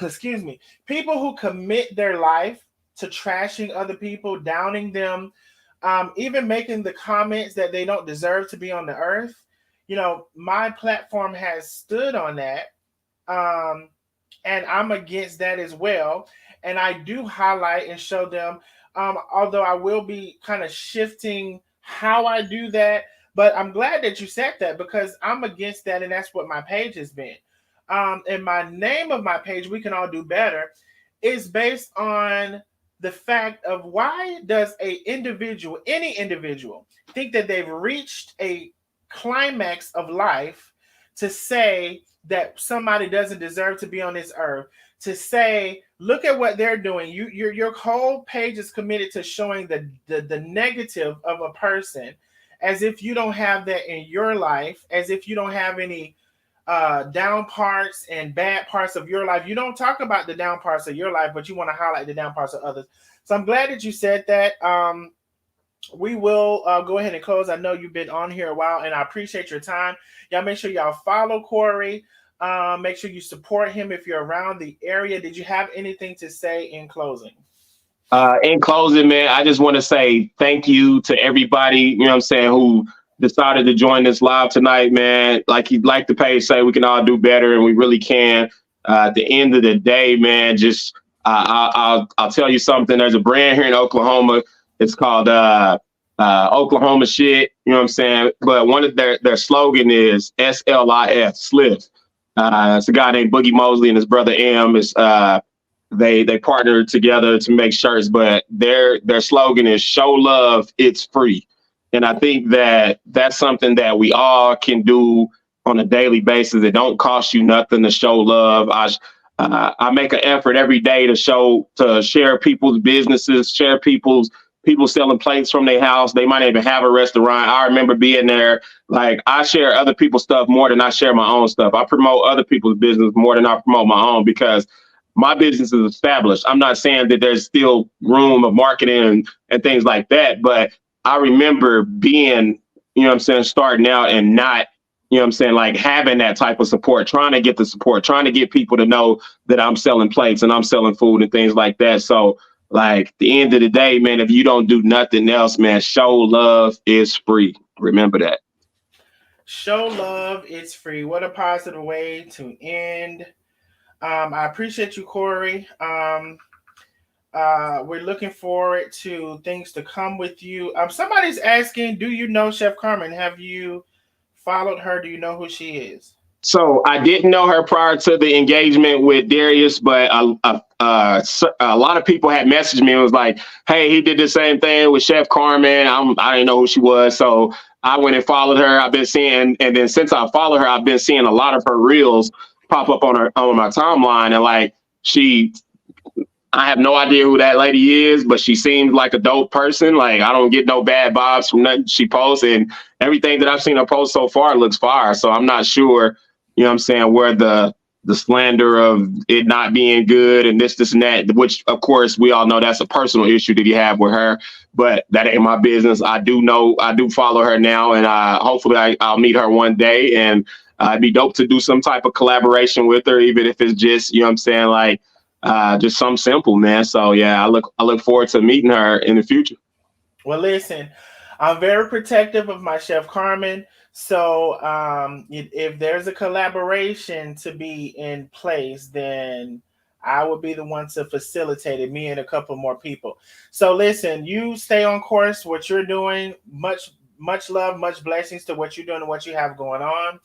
Excuse me. People who commit their life to trashing other people, downing them, even making the comments that they don't deserve to be on the earth. My platform has stood on that. And I'm against that as well. And I do highlight and show them, although I will be kind of shifting how I do that. But I'm glad that you said that because I'm against that. And that's what my page has been. And my name of my page, We Can All Do Better, is based on the fact of why does any individual, think that they've reached a climax of life to say that somebody doesn't deserve to be on this earth, to say, look at what they're doing. Your whole page is committed to showing the negative of a person, as if you don't have that in your life, as if you don't have any down parts and bad parts of your life. You don't talk about the down parts of your life, but you want to highlight the down parts of others. So I'm glad that you said that. We will go ahead and close. I know you've been on here a while, and I appreciate your time. Y'all make sure y'all follow Corey. Make sure you support him if you're around the area. Did you have anything to say in closing? In closing, man, I just want to say thank you to everybody, what I'm saying, who decided to join this live tonight, man. Like the page say, we can all do better, and we really can. At the end of the day, man, just I'll tell you something. There's a brand here in Oklahoma. It's called Oklahoma Shit. You know what I'm saying? But one of their slogan is SLIF, SLIF. It's a guy named Boogie Mosley and his brother M. They partnered together to make shirts, but their slogan is show love, it's free. And I think that that's something that we all can do on a daily basis. It don't cost you nothing to show love. I make an effort every day to share people's businesses, share people selling plates from their house. They might even have a restaurant. I remember being there. Like, I share other people's stuff more than I share my own stuff. I promote other people's business more than I promote my own because my business is established. I'm not saying that there's still room of marketing and things like that, but I remember being, starting out and not, like having that type of support, trying to get the support, trying to get people to know that I'm selling plates and I'm selling food and things like that. So Like, the end of the day, man, if you don't do nothing else, man, show love is free. Remember that. Show love, it's free. What a positive way to end. I appreciate you, Corey. We're looking forward to things to come with you. Somebody's asking, do you know Chef Carmen? Have you followed her? Do you know who she is? So I didn't know her prior to the engagement with Darius, but a lot of people had messaged me and was like, "Hey, he did the same thing with Chef Carmen." I didn't know who she was, so I went and followed her. I've been seeing, and then since I followed her, I've been seeing a lot of her reels pop up on my timeline, and like she I have no idea who that lady is, but she seems like a dope person. Like, I don't get no bad vibes from nothing she posts, and everything that I've seen her post so far looks fire. So I'm not sure, you know what I'm saying, where the slander of it not being good and this and that, which of course we all know that's a personal issue that you have with her, but that ain't my business. I do follow her now, and hopefully I'll meet her one day, and it'd be dope to do some type of collaboration with her, even if it's just, you know what I'm saying, like just something simple, man. So yeah, I look forward to meeting her in the future. Well, listen, I'm very protective of my Chef Carmen. So if there's a collaboration to be in place, then I would be the one to facilitate it, me and a couple more people. So listen, you stay on course, what you're doing. Much love, much blessings to what you're doing and what you have going on.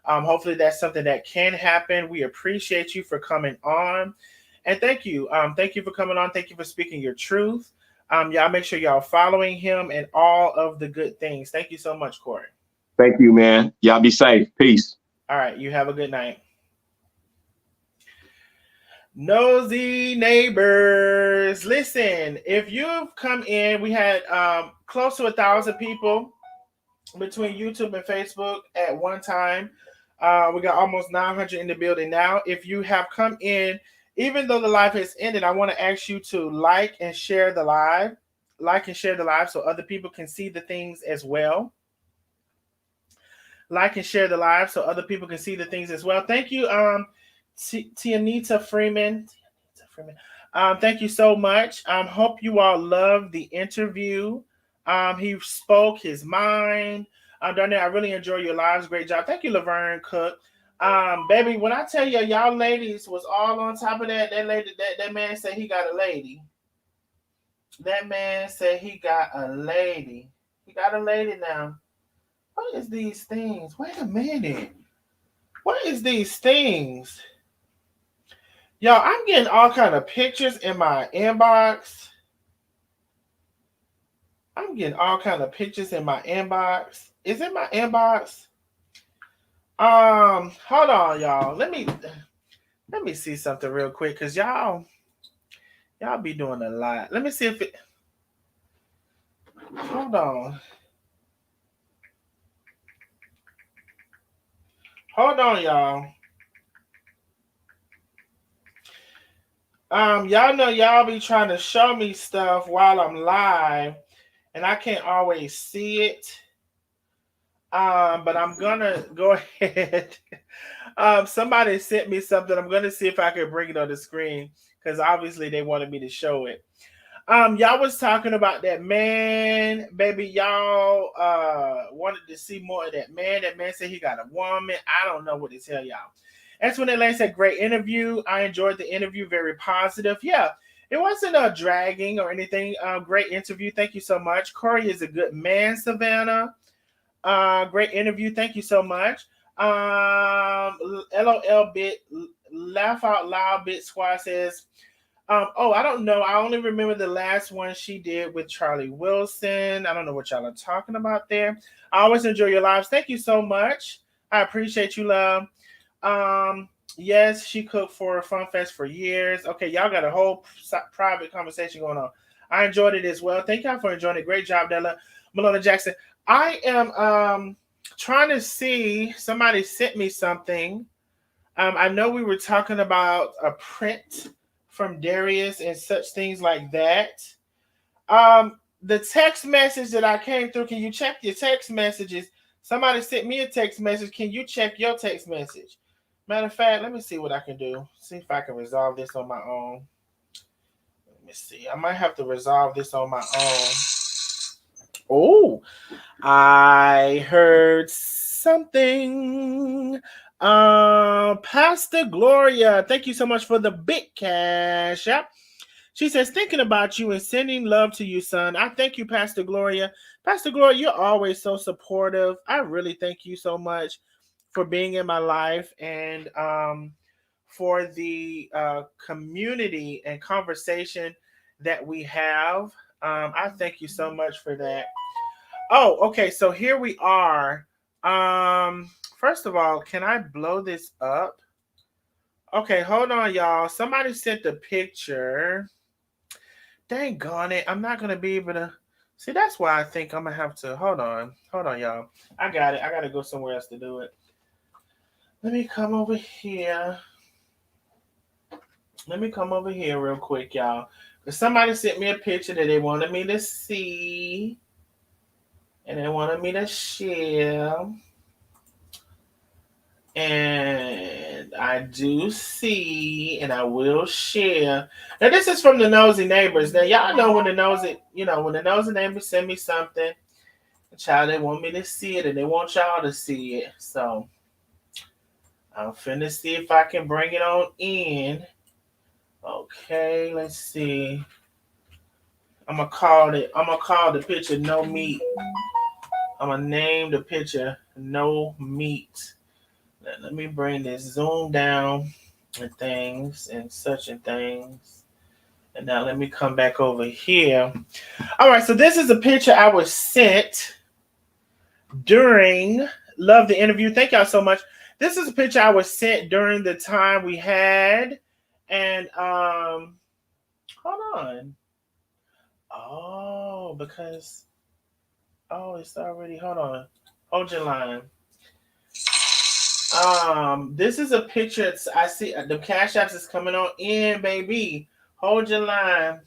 Hopefully that's something that can happen. We appreciate you for coming on. And thank you. Thank you for coming on. Thank you for speaking your truth. Y'all make sure y'all following him and all of the good things. Thank you so much, Corey. Thank you, man. Y'all be safe. Peace. All right. You have a good night. Nosy neighbors. Listen, if you've come in, we had close to 1,000 people between YouTube and Facebook at one time. We got almost 900 in the building now. If you have come in, even though the live has ended, I want to ask you to like and share the live. Like and share the live so other people can see the things as well. Like and share the live so other people can see the things as well. Thank you, Tianita Freeman. Thank you so much. Hope you all loved the interview. He spoke his mind. Darnell, I really enjoy your lives. Great job. Thank you, Laverne Cook. Baby, when I tell you, y'all ladies was all on top of that. That lady, that man said he got a lady. That man said he got a lady. He got a lady now. What is these things? Wait a minute. What is these things? Y'all, I'm getting all kind of pictures in my inbox. I'm getting all kind of pictures in my inbox. Is it my inbox? Hold on, y'all. Let me see something real quick, cause y'all be doing a lot. Let me see if it. Hold on. Hold on, y'all. Y'all know y'all be trying to show me stuff while I'm live, and I can't always see it. But I'm gonna go ahead. Somebody sent me something. I'm gonna see if I can bring it on the screen because obviously they wanted me to show it. Y'all was talking about that man, baby. Y'all wanted to see more of that man. That man said he got a woman. I don't know what to tell y'all. That's when Elaine said, great interview. I enjoyed the interview. Very positive. Yeah, it wasn't a dragging or anything. Great interview. Thank you so much. Corey is a good man, Savannah. Great interview. Thank you so much. LOL bit, laugh out loud bit squad says, I don't know. I only remember the last one she did with Charlie Wilson. I don't know what y'all are talking about there. I always enjoy your lives. Thank you so much. I appreciate you, love. Yes, she cooked for Fun Fest for years. Okay, y'all got a whole private conversation going on. I enjoyed it as well. Thank y'all for enjoying it. Great job, Della. Malona Jackson. I am trying to see. Somebody sent me something. I know we were talking about a print from Darius and such things like that. The text message that I came through, can you check your text messages? Somebody sent me a text message. Can you check your text message? Matter of fact, let me see what I can do. See if I can resolve this on my own. Let me see. I might have to resolve this on my own. Oh, I heard something. Pastor Gloria, thank you so much for the big cash. Yep. She says, thinking about you and sending love to you, son. I thank you, Pastor Gloria. Pastor Gloria, you're always so supportive. I really thank you so much for being in my life and for the community and conversation that we have. I thank you so much for that. Oh, okay. So here we are. First of all, can I blow this up? Okay, hold on, y'all. Somebody sent a picture. Dang on it. I'm not gonna be able to see. That's why I think I'm gonna have to hold on, y'all. I got it. I gotta go somewhere else to do it. Let me come over here. Let me come over here real quick, y'all. Because somebody sent me a picture that they wanted me to see. And they wanted me to share. And I do see, and I will share. Now, this is from the Nosy Neighbors. Now, y'all know when the Nosy Neighbors send me something, child, they want me to see it, and they want y'all to see it. So, I'm finna see if I can bring it on in. Okay, let's see. I'm gonna call the picture No Meat. I'm gonna name the picture No Meat. Let me bring this zoom down and things and such and things. And now let me come back over here. All right, so this is a picture I was sent during Love the Interview. Thank y'all so much. This is a picture I was sent during the time we had. And hold on. Oh, because it's already hold on. Hold your line. This is a picture. I see the Cash Apps is coming on in, baby. Hold your line.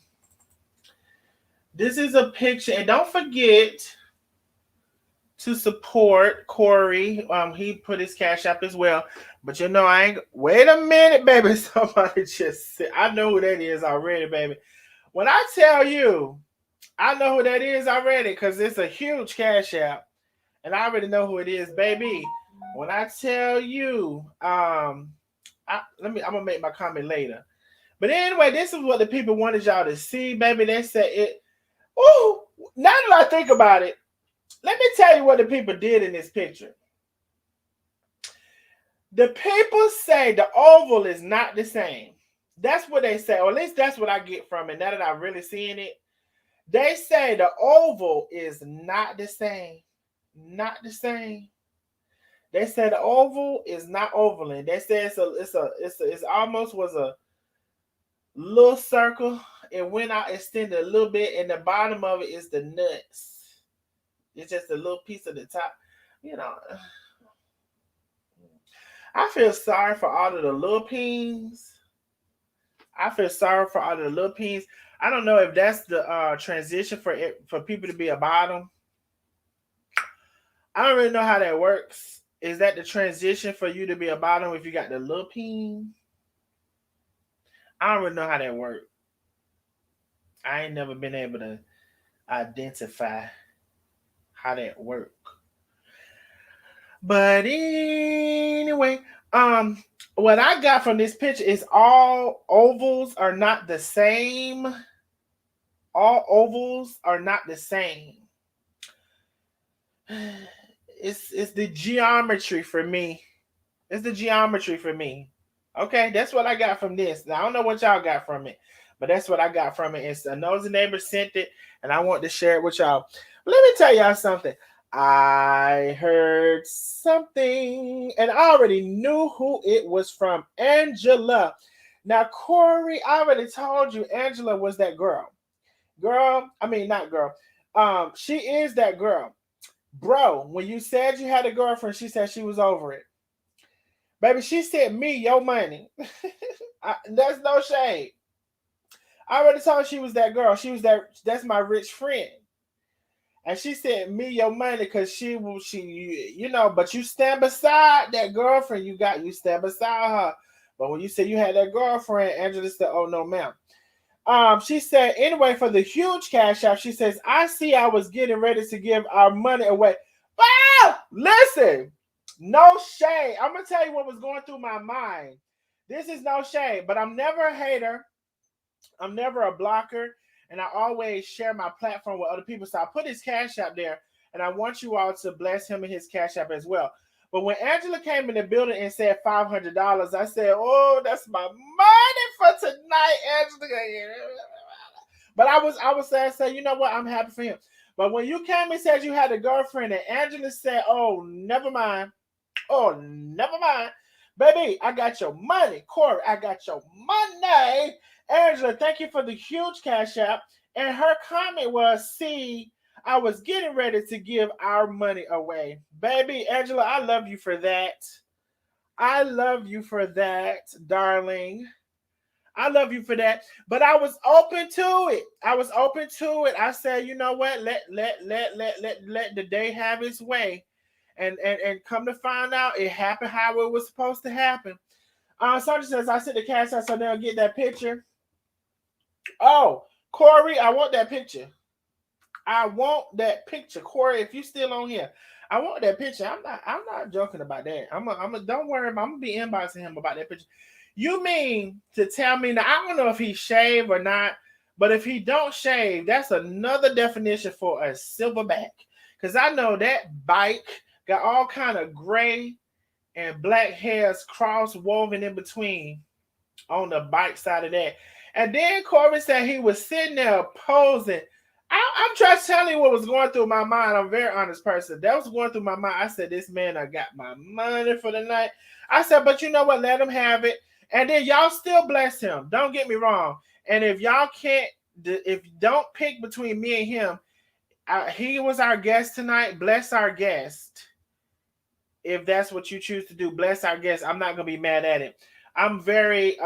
This is a picture, and don't forget to support Corey. He put his Cash App as well. But I ain't. Wait a minute, baby. Somebody just said, I know who that is already, baby. When I tell you, I know who that is already because it's a huge Cash App, and I already know who it is, baby. When I tell you, I'm gonna make my comment later. But anyway, this is what the people wanted y'all to see, baby. They said it. Oh, now that I think about it, let me tell you what the people did in this picture. The people say the oval is not the same. That's what they say, or at least that's what I get from it. Now that I'm really seeing it, they say the oval is not the same. Not the same. They said the oval is not ovaling. They said it's almost was a little circle. It went out, extended a little bit, and the bottom of it is the nuts. It's just a little piece of the top. I feel sorry for all of the little peens. I feel sorry for all of the little peens. I don't know if that's the transition for people to be a bottom. I don't really know how that works. Is that the transition for you to be a bottom if you got the little peen? I don't really know how that works. I ain't never been able to identify how that works. But anyway, what I got from this picture is all ovals are not the same. All ovals are not the same. It's the geometry for me. It's the geometry for me. Okay, that's what I got from this. Now, I don't know what y'all got from it, but that's what I got from it. It's a Nosy Neighbor sent it, and I want to share it with y'all. But let me tell y'all something. I heard something, and I already knew who it was from. Angela. Now, Corey, I already told you Angela was that girl. Not girl. She is that girl. Bro, when you said you had a girlfriend, she said she was over it. Baby, she sent me your money. There's no shade. I already told she was that girl. That's my rich friend. And she sent me your money because but you stand beside that girlfriend you stand beside her. But when you said you had that girlfriend, Angela said, oh no, ma'am. She said, anyway, for the huge cash app, she says, I see I was getting ready to give our money away. Wow! Listen, no shade. I'm going to tell you what was going through my mind. This is no shade, but I'm never a hater. I'm never a blocker. And I always share my platform with other people. So I put his cash app there, and I want you all to bless him and his cash app as well. But when Angela came in the building and said $500, I said, oh, that's my money for tonight, Angela. But I was saying, you know what? I'm happy for him. But when you came and said you had a girlfriend and Angela said, oh, never mind. Oh, never mind. Baby, I got your money. Corey, I got your money. Angela, thank you for the huge cash app. And her comment was, see, I was getting ready to give our money away. Baby, Angela, I love you for that. I love you for that, darling. I love you for that. But I was open to it. I said, you know what? Let the day have its way. And come to find out, it happened how it was supposed to happen. Sandra says, I sent the cash out so they'll get that picture. Oh, Corey, I want that picture. I want that picture, Corey. If you still on here, I want that picture. I'm not joking about that. Don't worry. I'm gonna be inboxing him about that picture. You mean to tell me now? I don't know if he shaved or not, but if he don't shave, that's another definition for a silverback. Because I know that bike got all kind of gray and black hairs cross woven in between on the bike side of that. And then Corey said he was sitting there posing. I'm trying to tell you what was going through my mind. I'm a very honest person. That was going through my mind. I said, this man, I got my money for the night. I said, but you know what? Let him have it. And then y'all still bless him. Don't get me wrong. And if y'all can't, if you don't pick between me and him, he was our guest tonight. Bless our guest. If that's what you choose to do, bless our guest. I'm not going to be mad at it. I'm very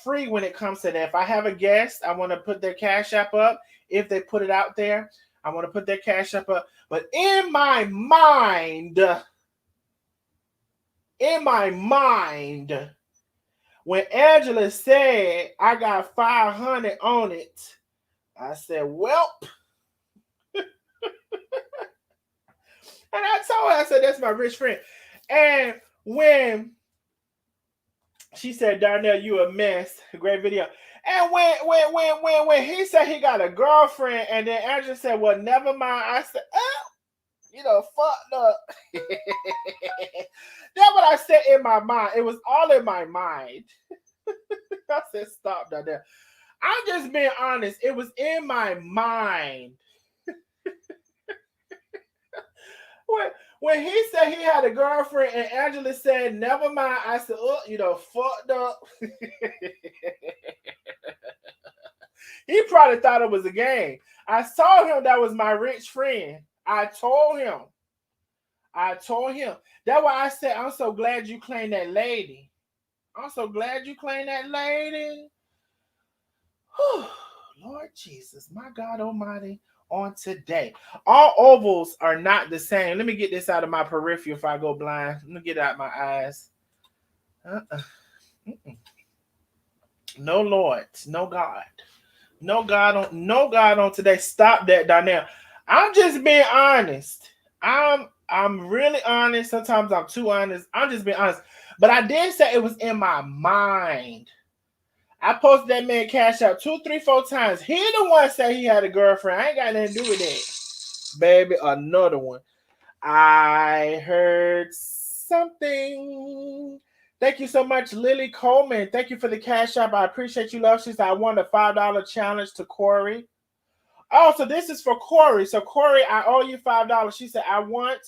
free when it comes to that. If I have a guest, I want to put their cash app up. If they put it out there, I want to put their cash app up. But in my mind, when Angela said I got 500 on it, I said, welp. And I told her, I said, that's my rich friend. And when she said, Darnell, you a mess. Great video. And when he said he got a girlfriend, and then Angela said, well, never mind. I said, oh, you know, fucked up. That's what I said in my mind. It was all in my mind. I said, stop, Darnell. I'm just being honest. It was in my mind. When he said he had a girlfriend and Angela said, never mind, I said, oh, you know, fucked up. He probably thought it was a game. I told him that was my rich friend. I told him. That's why I said, I'm so glad you claimed that lady. Whew, Lord Jesus, my God Almighty. On today, all ovals are not the same. Let me get this out of my peripheral if I go blind. Let me get it out my eyes. No Lord, no God, no God on today. Stop that, Darnell. I'm just being honest. I'm really honest. Sometimes I'm too honest. I'm just being honest. But I did say it was in my mind. I posted that man cash out 2, 3, 4 times. He the one said he had a girlfriend. I ain't got nothing to do with that. Baby, another one. I heard something. Thank you so much, Lily Coleman. Thank you for the cash app. I appreciate you, love. She said, I won a $5 challenge to Corey. Oh, so this is for Corey. So, Corey, I owe you $5. She said, I want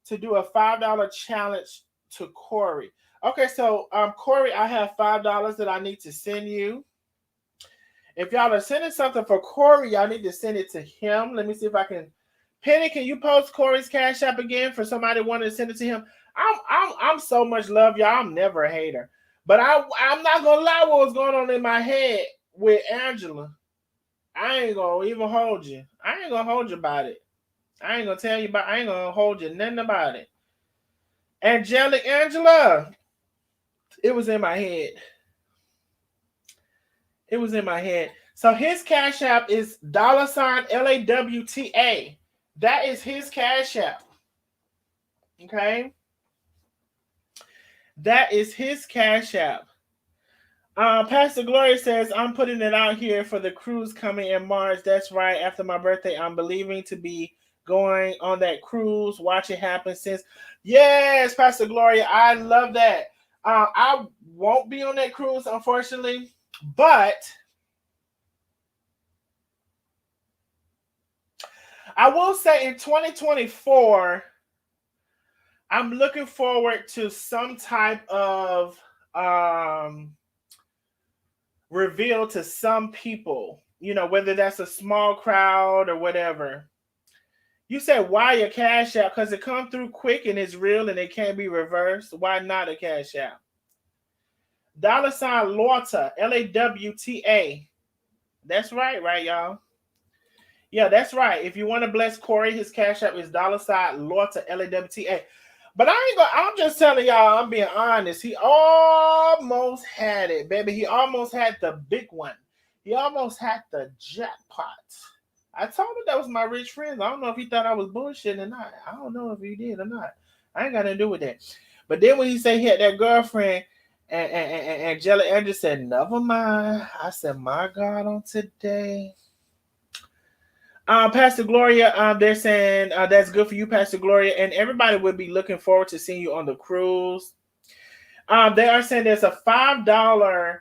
to do a $5 challenge to Corey. Okay, so Corey, I have $5 that I need to send you. If y'all are sending something for Corey, y'all need to send it to him. Let me see if I can. Penny, can you post Corey's cash app again for somebody wanting to send it to him? I'm so much love, y'all. I'm never a hater, but I'm not gonna lie. What was going on in my head with Angela? I ain't gonna even hold you. I ain't gonna hold you about it. I ain't gonna tell you about. I ain't gonna hold you nothing about it. Angela. It was in my head. So his Cash App is $LAWTA. That is his Cash App. Okay? That is his Cash App. Pastor Gloria says, I'm putting it out here for the cruise coming in March. That's right. After my birthday, I'm believing to be going on that cruise. Watch it happen since. Yes, Pastor Gloria, I love that. I won't be on that cruise, unfortunately, but I will say in 2024, I'm looking forward to some type of reveal to some people, whether that's a small crowd or whatever. You said, why a Cash App? Because it come through quick and it's real and it can't be reversed. Why not a Cash App? $Lawta, LAWTA. That's right, y'all. Yeah, that's right. If you want to bless Corey, his Cash App is $Lawta, LAWTA. But I'm just telling y'all, I'm being honest. He almost had it, baby. He almost had the big one. He almost had the jackpot. I told him that was my rich friend. I don't know if he thought I was bullshitting or not. I don't know if he did or not. I ain't got nothing to do with that. But then when he said he had that girlfriend, and Angela Andrew said, never mind. I said, my God, on today. Pastor Gloria, they're saying that's good for you, Pastor Gloria, and everybody will be looking forward to seeing you on the cruise. They are saying there's a $5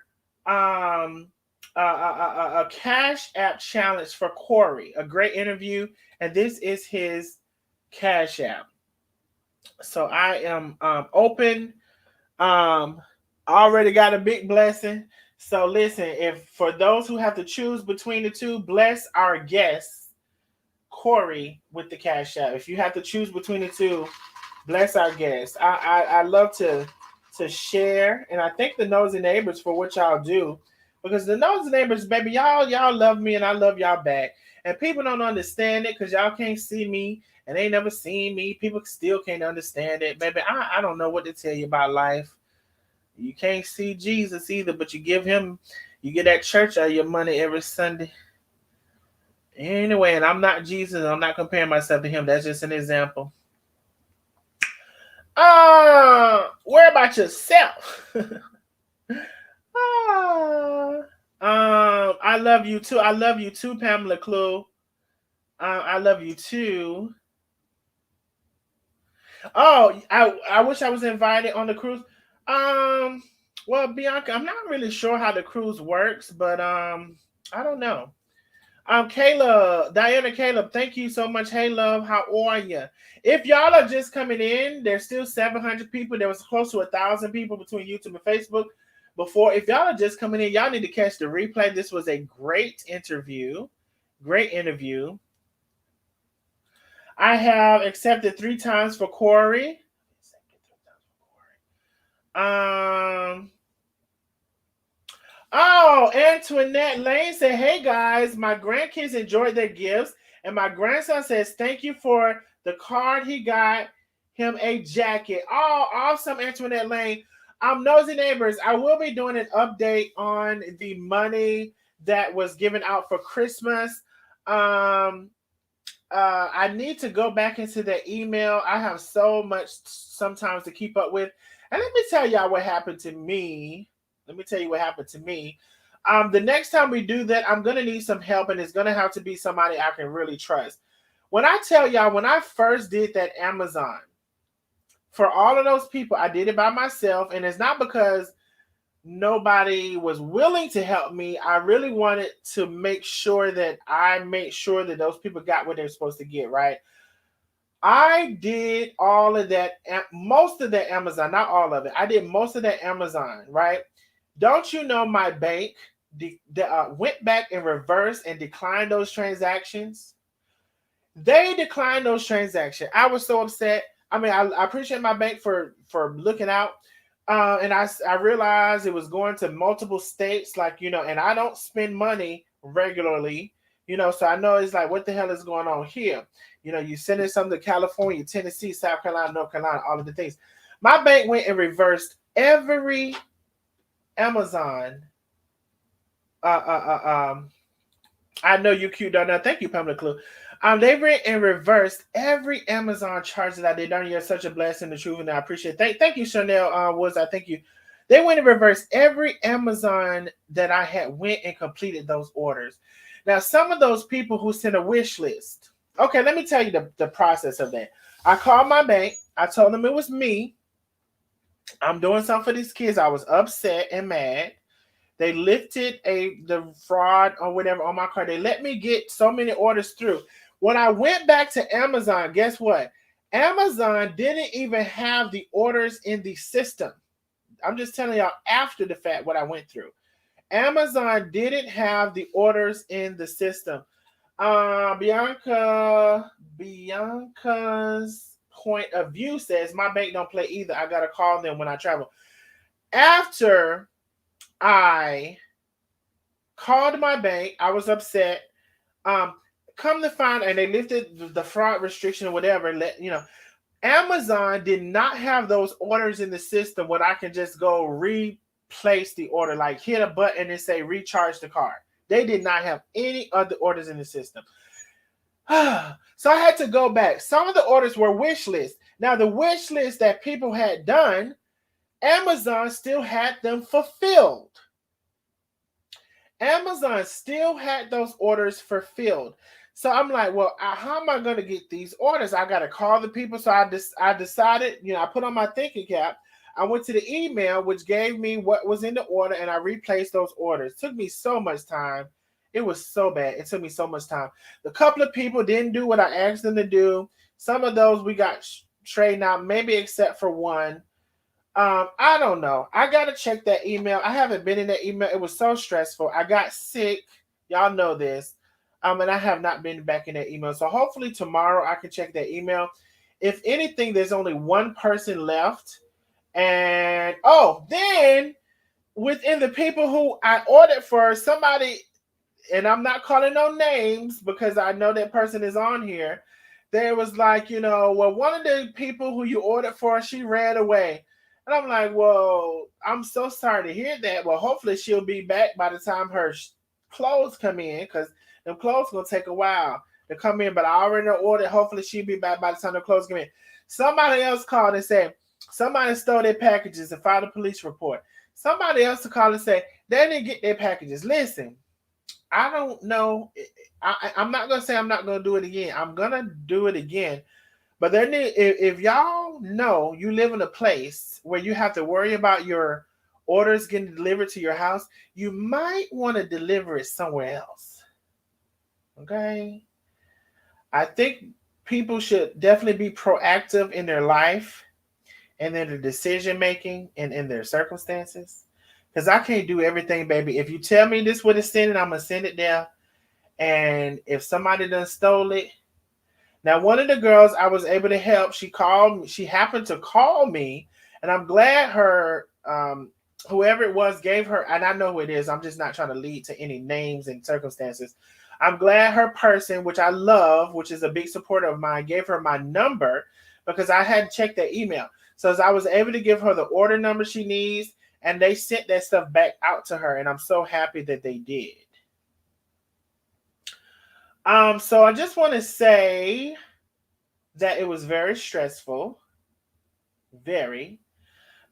a Cash App challenge for Corey. A great interview, and this is his Cash App. So I am open. Already got a big blessing. So listen, if for those who have to choose between the two, bless our guests. Corey with the Cash App. If you have to choose between the two, bless our guests. I love to share, and I thank the Nosy Neighbors for what y'all do, because the Nosy Neighbors, baby, y'all love me and I love y'all back. And people don't understand it because y'all can't see me and they never seen me. People still can't understand it, baby. I don't know what to tell you about life. You can't see Jesus either, but you get that church out of your money every Sunday. Anyway, and I'm not Jesus. I'm not comparing myself to him. That's just an example. Where about yourself? I love you too. I love you too, Pamela Clue. I love you too. Oh, I wish I was invited on the cruise. Well, Bianca, I'm not really sure how the cruise works, but I don't know. Caleb, Diana Caleb, thank you so much. Hey, love, how are you? If y'all are just coming in, there's still 700 people. There was close to 1,000 people between YouTube and Facebook before. If y'all are just coming in, y'all need to catch the replay. This was a great interview. Great interview. I have accepted 3 times for Corey. Oh, Antoinette Lane said, hey guys, my grandkids enjoyed their gifts, and my grandson says thank you for the card he got him a jacket. Oh, awesome, Antoinette Lane. Nosy Neighbors, I will be doing an update on the money that was given out for Christmas. I need to go back into the email. I have so much sometimes to keep up with. And let me tell y'all what happened to me. Let me tell you what happened to me. The next time we do that, I'm going to need some help, and it's going to have to be somebody I can really trust. When I tell y'all, when I first did that Amazon, for all of those people, I did it by myself, and it's not because nobody was willing to help me. I really wanted to make sure that those people got what they're supposed to get, right? I did all of that, most of that Amazon, not all of it. I did most of that Amazon, right? Don't you know my bank went back in reverse and declined those transactions? They declined those transactions. I was so upset. I mean, I appreciate my bank for looking out. And I realized it was going to multiple states, and I don't spend money regularly, so I know it's like, what the hell is going on here? You sending something to California, Tennessee, South Carolina, North Carolina, all of the things. My bank went and reversed every Amazon I know you cute, Darnell. Thank you, Pamela Clue. They went and reversed every Amazon charge that I did. Darnell, you're such a blessing, the truth, and I appreciate it. Thank you, Chanel. Woods, I thank you. They went and reversed every Amazon that I had went and completed those orders. Now, some of those people who sent a wish list. Okay, let me tell you the process of that. I called my bank. I told them it was me. I'm doing something for these kids. I was upset and mad. They lifted the fraud or whatever on my card. They let me get so many orders through. When I went back to Amazon, guess what? Amazon didn't even have the orders in the system. I'm just telling y'all after the fact what I went through. Amazon didn't have the orders in the system. Bianca's point of view says my bank don't play either. I gotta call them when I travel. After I called my bank, I was upset. Come to find, and they lifted the fraud restriction or whatever. Amazon did not have those orders in the system where I can just go replace the order, like hit a button and say recharge the card. They did not have any other orders in the system. So I had to go back. Some of the orders were wish lists. Now, the wish list that people had done, Amazon still had them fulfilled. Amazon still had those orders fulfilled. So I'm like, well, how am I going to get these orders? I got to call the people. So I decided, I put on my thinking cap. I went to the email, which gave me what was in the order, and I replaced those orders. It took me so much time. It was so bad. It took me so much time. The couple of people didn't do what I asked them to do. Some of those we got straightened out, maybe except for one. I don't know. I got to check that email. I haven't been in that email. It was so stressful. I got sick. Y'all know this. And I have not been back in that email. So hopefully tomorrow I can check that email. If anything, there's only one person left. And, then within the people who I ordered for, somebody, and I'm not calling no names because I know that person is on here. There was like, well, one of the people who you ordered for, she ran away. And I'm like, well, I'm so sorry to hear that. Well, hopefully she'll be back by the time her clothes come in, because them clothes going to take a while to come in. But I already ordered. Hopefully she'll be back by the time the clothes come in. Somebody else called and said, somebody stole their packages and filed a police report. Somebody else called and said, they didn't get their packages. Listen, I don't know. I'm not going to say I'm not going to do it again. I'm going to do it again. But if y'all know you live in a place where you have to worry about your orders getting delivered to your house, you might want to deliver it somewhere else. Okay? I think people should definitely be proactive in their life and in their decision making and in their circumstances. Because I can't do everything, baby. If you tell me this what it's sending, I'm going to send it there. And if somebody done stole it, now, one of the girls I was able to help, she called me. She happened to call me, and I'm glad her, whoever it was, gave her, and I know who it is. I'm just not trying to lead to any names and circumstances. I'm glad her person, which I love, which is a big supporter of mine, gave her my number because I hadn't checked that email. So I was able to give her the order number she needs, and they sent that stuff back out to her, and I'm so happy that they did. So I just want to say that it was very stressful, very,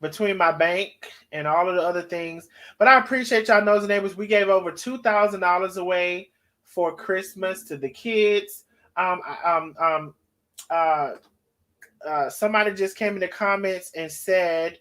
between my bank and all of the other things. But I appreciate y'all, Nosy Neighbors. We gave over $2,000 away for Christmas to the kids. Somebody just came in the comments and said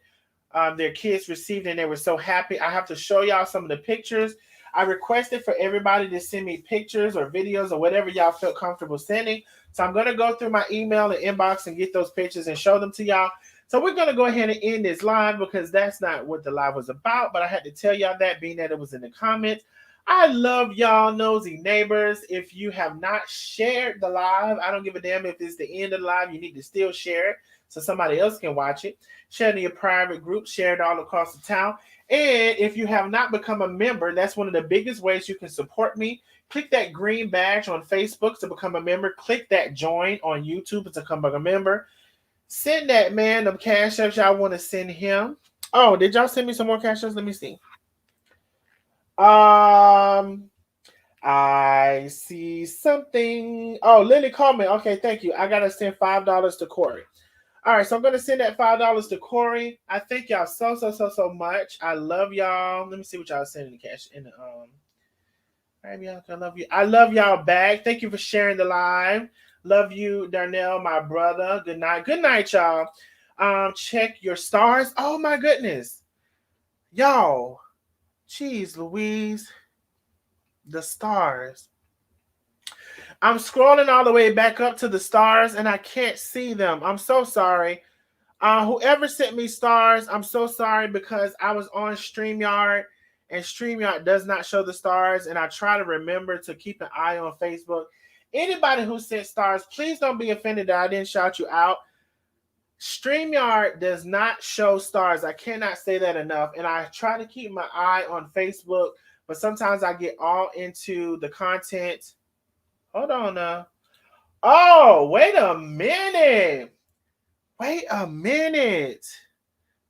their kids received it and they were so happy. I have to show y'all some of the pictures. I requested for everybody to send me pictures or videos or whatever y'all feel comfortable sending. So I'm going to go through my email and inbox and get those pictures and show them to y'all. So we're going to go ahead and end this live because that's not what the live was about. But I had to tell y'all that, being that it was in the comments. I love y'all, Nosy Neighbors. If you have not shared the live, I don't give a damn if it's the end of the live. You need to still share it so somebody else can watch it. Share it in your private group. Share it all across the town. And if you have not become a member, that's one of the biggest ways you can support me. Click that green badge on Facebook to become a member. Click that join on YouTube to become a member. Send that man them cash apps y'all want to send him. Oh, did y'all send me some more cash apps? Let me see. I I see something. Oh, Lily Coleman. Okay, thank you. I gotta send $5 to Corey. All right, so I'm gonna send that $5 to Corey. I thank y'all so much. I love y'all. Let me see what y'all sending in the cash in the Maybe I love you. I love y'all back. Thank you for sharing the live. Love you, Darnell, my brother. Good night. Good night, y'all. Check your stars. Oh my goodness. Y'all. Jeez Louise. The stars. I'm scrolling all the way back up to the stars and I can't see them. I'm so sorry. Whoever sent me stars, I'm so sorry because I was on StreamYard and StreamYard does not show the stars. And I try to remember to keep an eye on Facebook. Anybody who sent stars, please don't be offended that I didn't shout you out. StreamYard does not show stars. I cannot say that enough. And I try to keep my eye on Facebook, but sometimes I get all into the content. Hold on now. Oh, wait a minute. Wait a minute.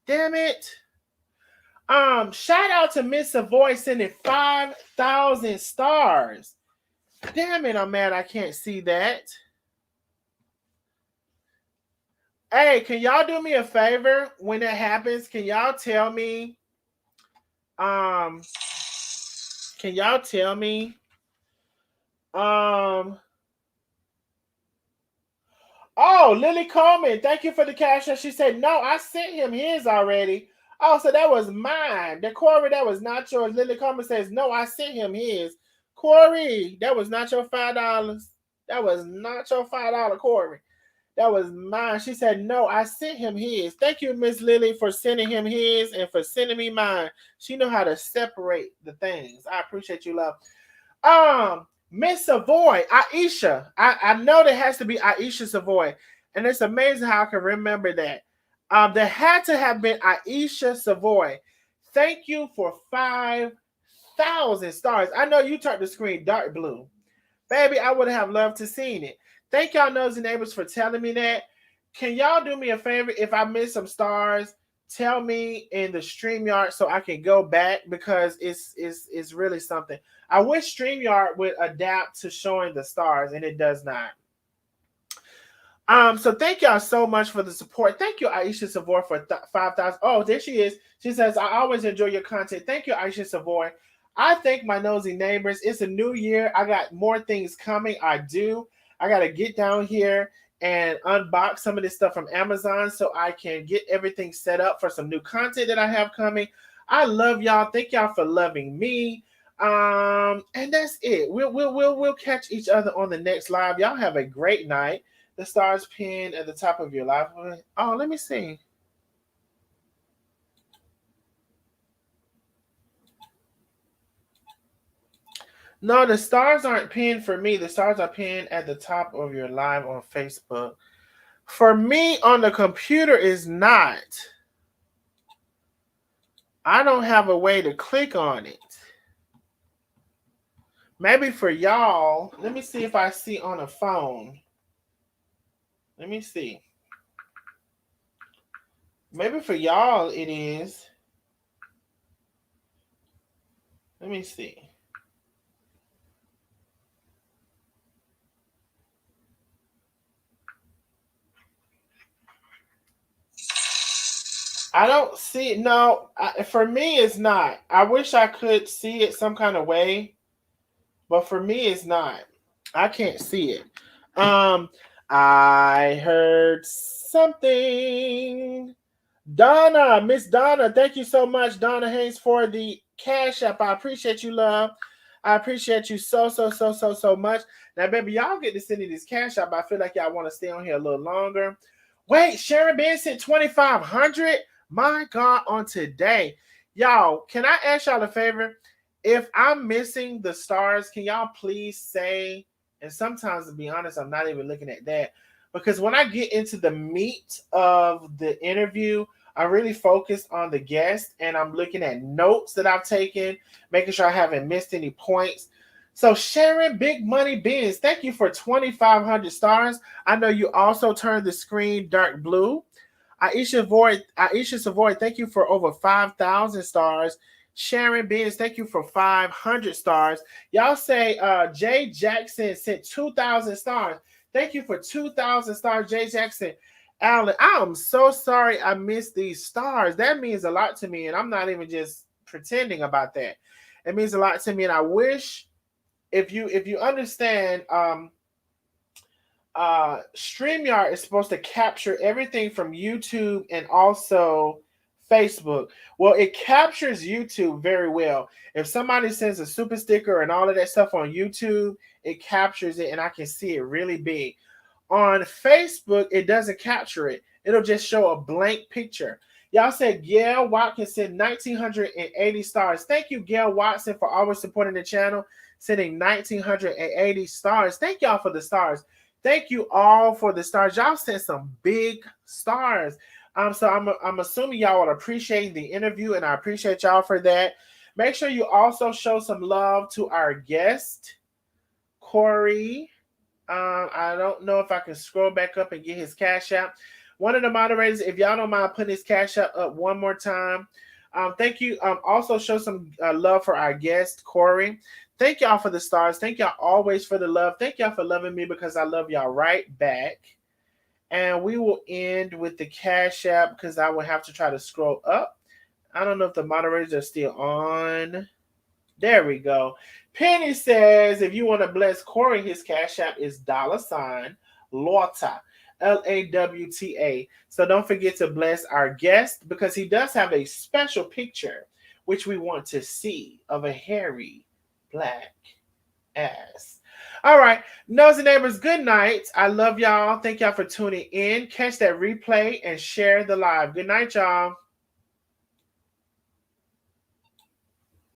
Damn it. Shout out to Miss Savoy sending 5,000 stars. Damn it, I'm mad I can't see that. Hey, can y'all do me a favor when that happens? Can y'all tell me? Can y'all tell me? Oh, Lily Coleman, thank you for the cash. She said, no, I sent him his already. Oh, so that was mine. The Corey, that was not yours. Lily Coleman says, no, I sent him his. Corey, that was not your $5. That was not your $5, Corey. That was mine. She said, no, I sent him his. Thank you, Miss Lily, for sending him his and for sending me mine. She know how to separate the things. I appreciate you, love. Miss Savoy, Aisha. I know there has to be Aisha Savoy. And it's amazing how I can remember that. There had to have been Aisha Savoy. Thank you for 5,000 stars. I know you turned the screen dark blue. Baby, I would have loved to seen it. Thank y'all nosy neighbors for telling me that. Can y'all do me a favor? If I miss some stars, tell me in the StreamYard so I can go back because it's really something. I wish StreamYard would adapt to showing the stars, and it does not. So thank y'all so much for the support. Thank you, Aisha Savoy, for 5,000. Oh, there she is. She says, I always enjoy your content. Thank you, Aisha Savoy. I thank my nosy neighbors. It's a new year. I got more things coming. I do. I got to get down here and unbox some of this stuff from Amazon so I can get everything set up for some new content that I have coming. I love y'all. Thank y'all for loving me. And that's it. We'll catch each other on the next live. Y'all have a great night. The stars pinned at the top of your live. Oh, let me see. No, the stars aren't pinned for me. The stars are pinned at the top of your live on Facebook. For me on the computer is not. I don't have a way to click on it. Maybe for y'all, let me see if I see on a phone. Let me see. Maybe for y'all it is. Let me see. I don't see it. No, for me, it's not. I wish I could see it some kind of way, but for me, it's not. I can't see it. I heard something. Donna, Miss Donna, thank you so much, Donna Hayes, for the Cash App. I appreciate you, love. I appreciate you so much. Now, baby, y'all get to send me this Cash App. I feel like y'all want to stay on here a little longer. Wait, Sharon Benson, 2,500. My God, on today. Y'all, can I ask y'all a favor? If I'm missing the stars, can y'all please say, and sometimes to be honest, I'm not even looking at that, because when I get into the meat of the interview, I really focus on the guest and I'm looking at notes that I've taken, making sure I haven't missed any points. So Sharon Big Money Benz, thank you for 2,500 stars. I know you also turned the screen dark blue. Aisha Savoy, thank you for over 5,000 stars. Sharon Benz, thank you for 500 stars. Y'all say Jay Jackson sent 2,000 stars. Thank you for 2,000 stars, Jay Jackson. Alan, I am so sorry I missed these stars. That means a lot to me, and I'm not even just pretending about that. It means a lot to me, and I wish if you understand, StreamYard is supposed to capture everything from YouTube and also Facebook. Well, it captures YouTube very well. If somebody sends a super sticker and all of that stuff on YouTube, it captures it and I can see it really big. On Facebook, it doesn't capture it. It'll just show a blank picture. Y'all said Gail Watson 1,980 stars. Thank you, Gail Watson, for always supporting the channel, sending 1,980 stars. Thank y'all for the stars. Thank you all for the stars. Y'all sent some big stars. So I'm assuming y'all are appreciating the interview, and I appreciate y'all for that. Make sure you also show some love to our guest, Corey. I don't know if I can scroll back up and get his cash app. One of the moderators, if y'all don't mind putting his cash app up one more time. Thank you. Also show some love for our guest, Corey. Thank y'all for the stars. Thank y'all always for the love. Thank y'all for loving me because I love y'all right back. And we will end with the cash app because I will have to try to scroll up. I don't know if the moderators are still on. There we go. Penny says, if you want to bless Corey, his cash app is $Lawta, Lawta. So don't forget to bless our guest because he does have a special picture, which we want to see, of a hairy black ass. All right, Nosy Neighbors, good night. I love y'all. Thank y'all for tuning in. Catch that replay and share the live. Good night, y'all.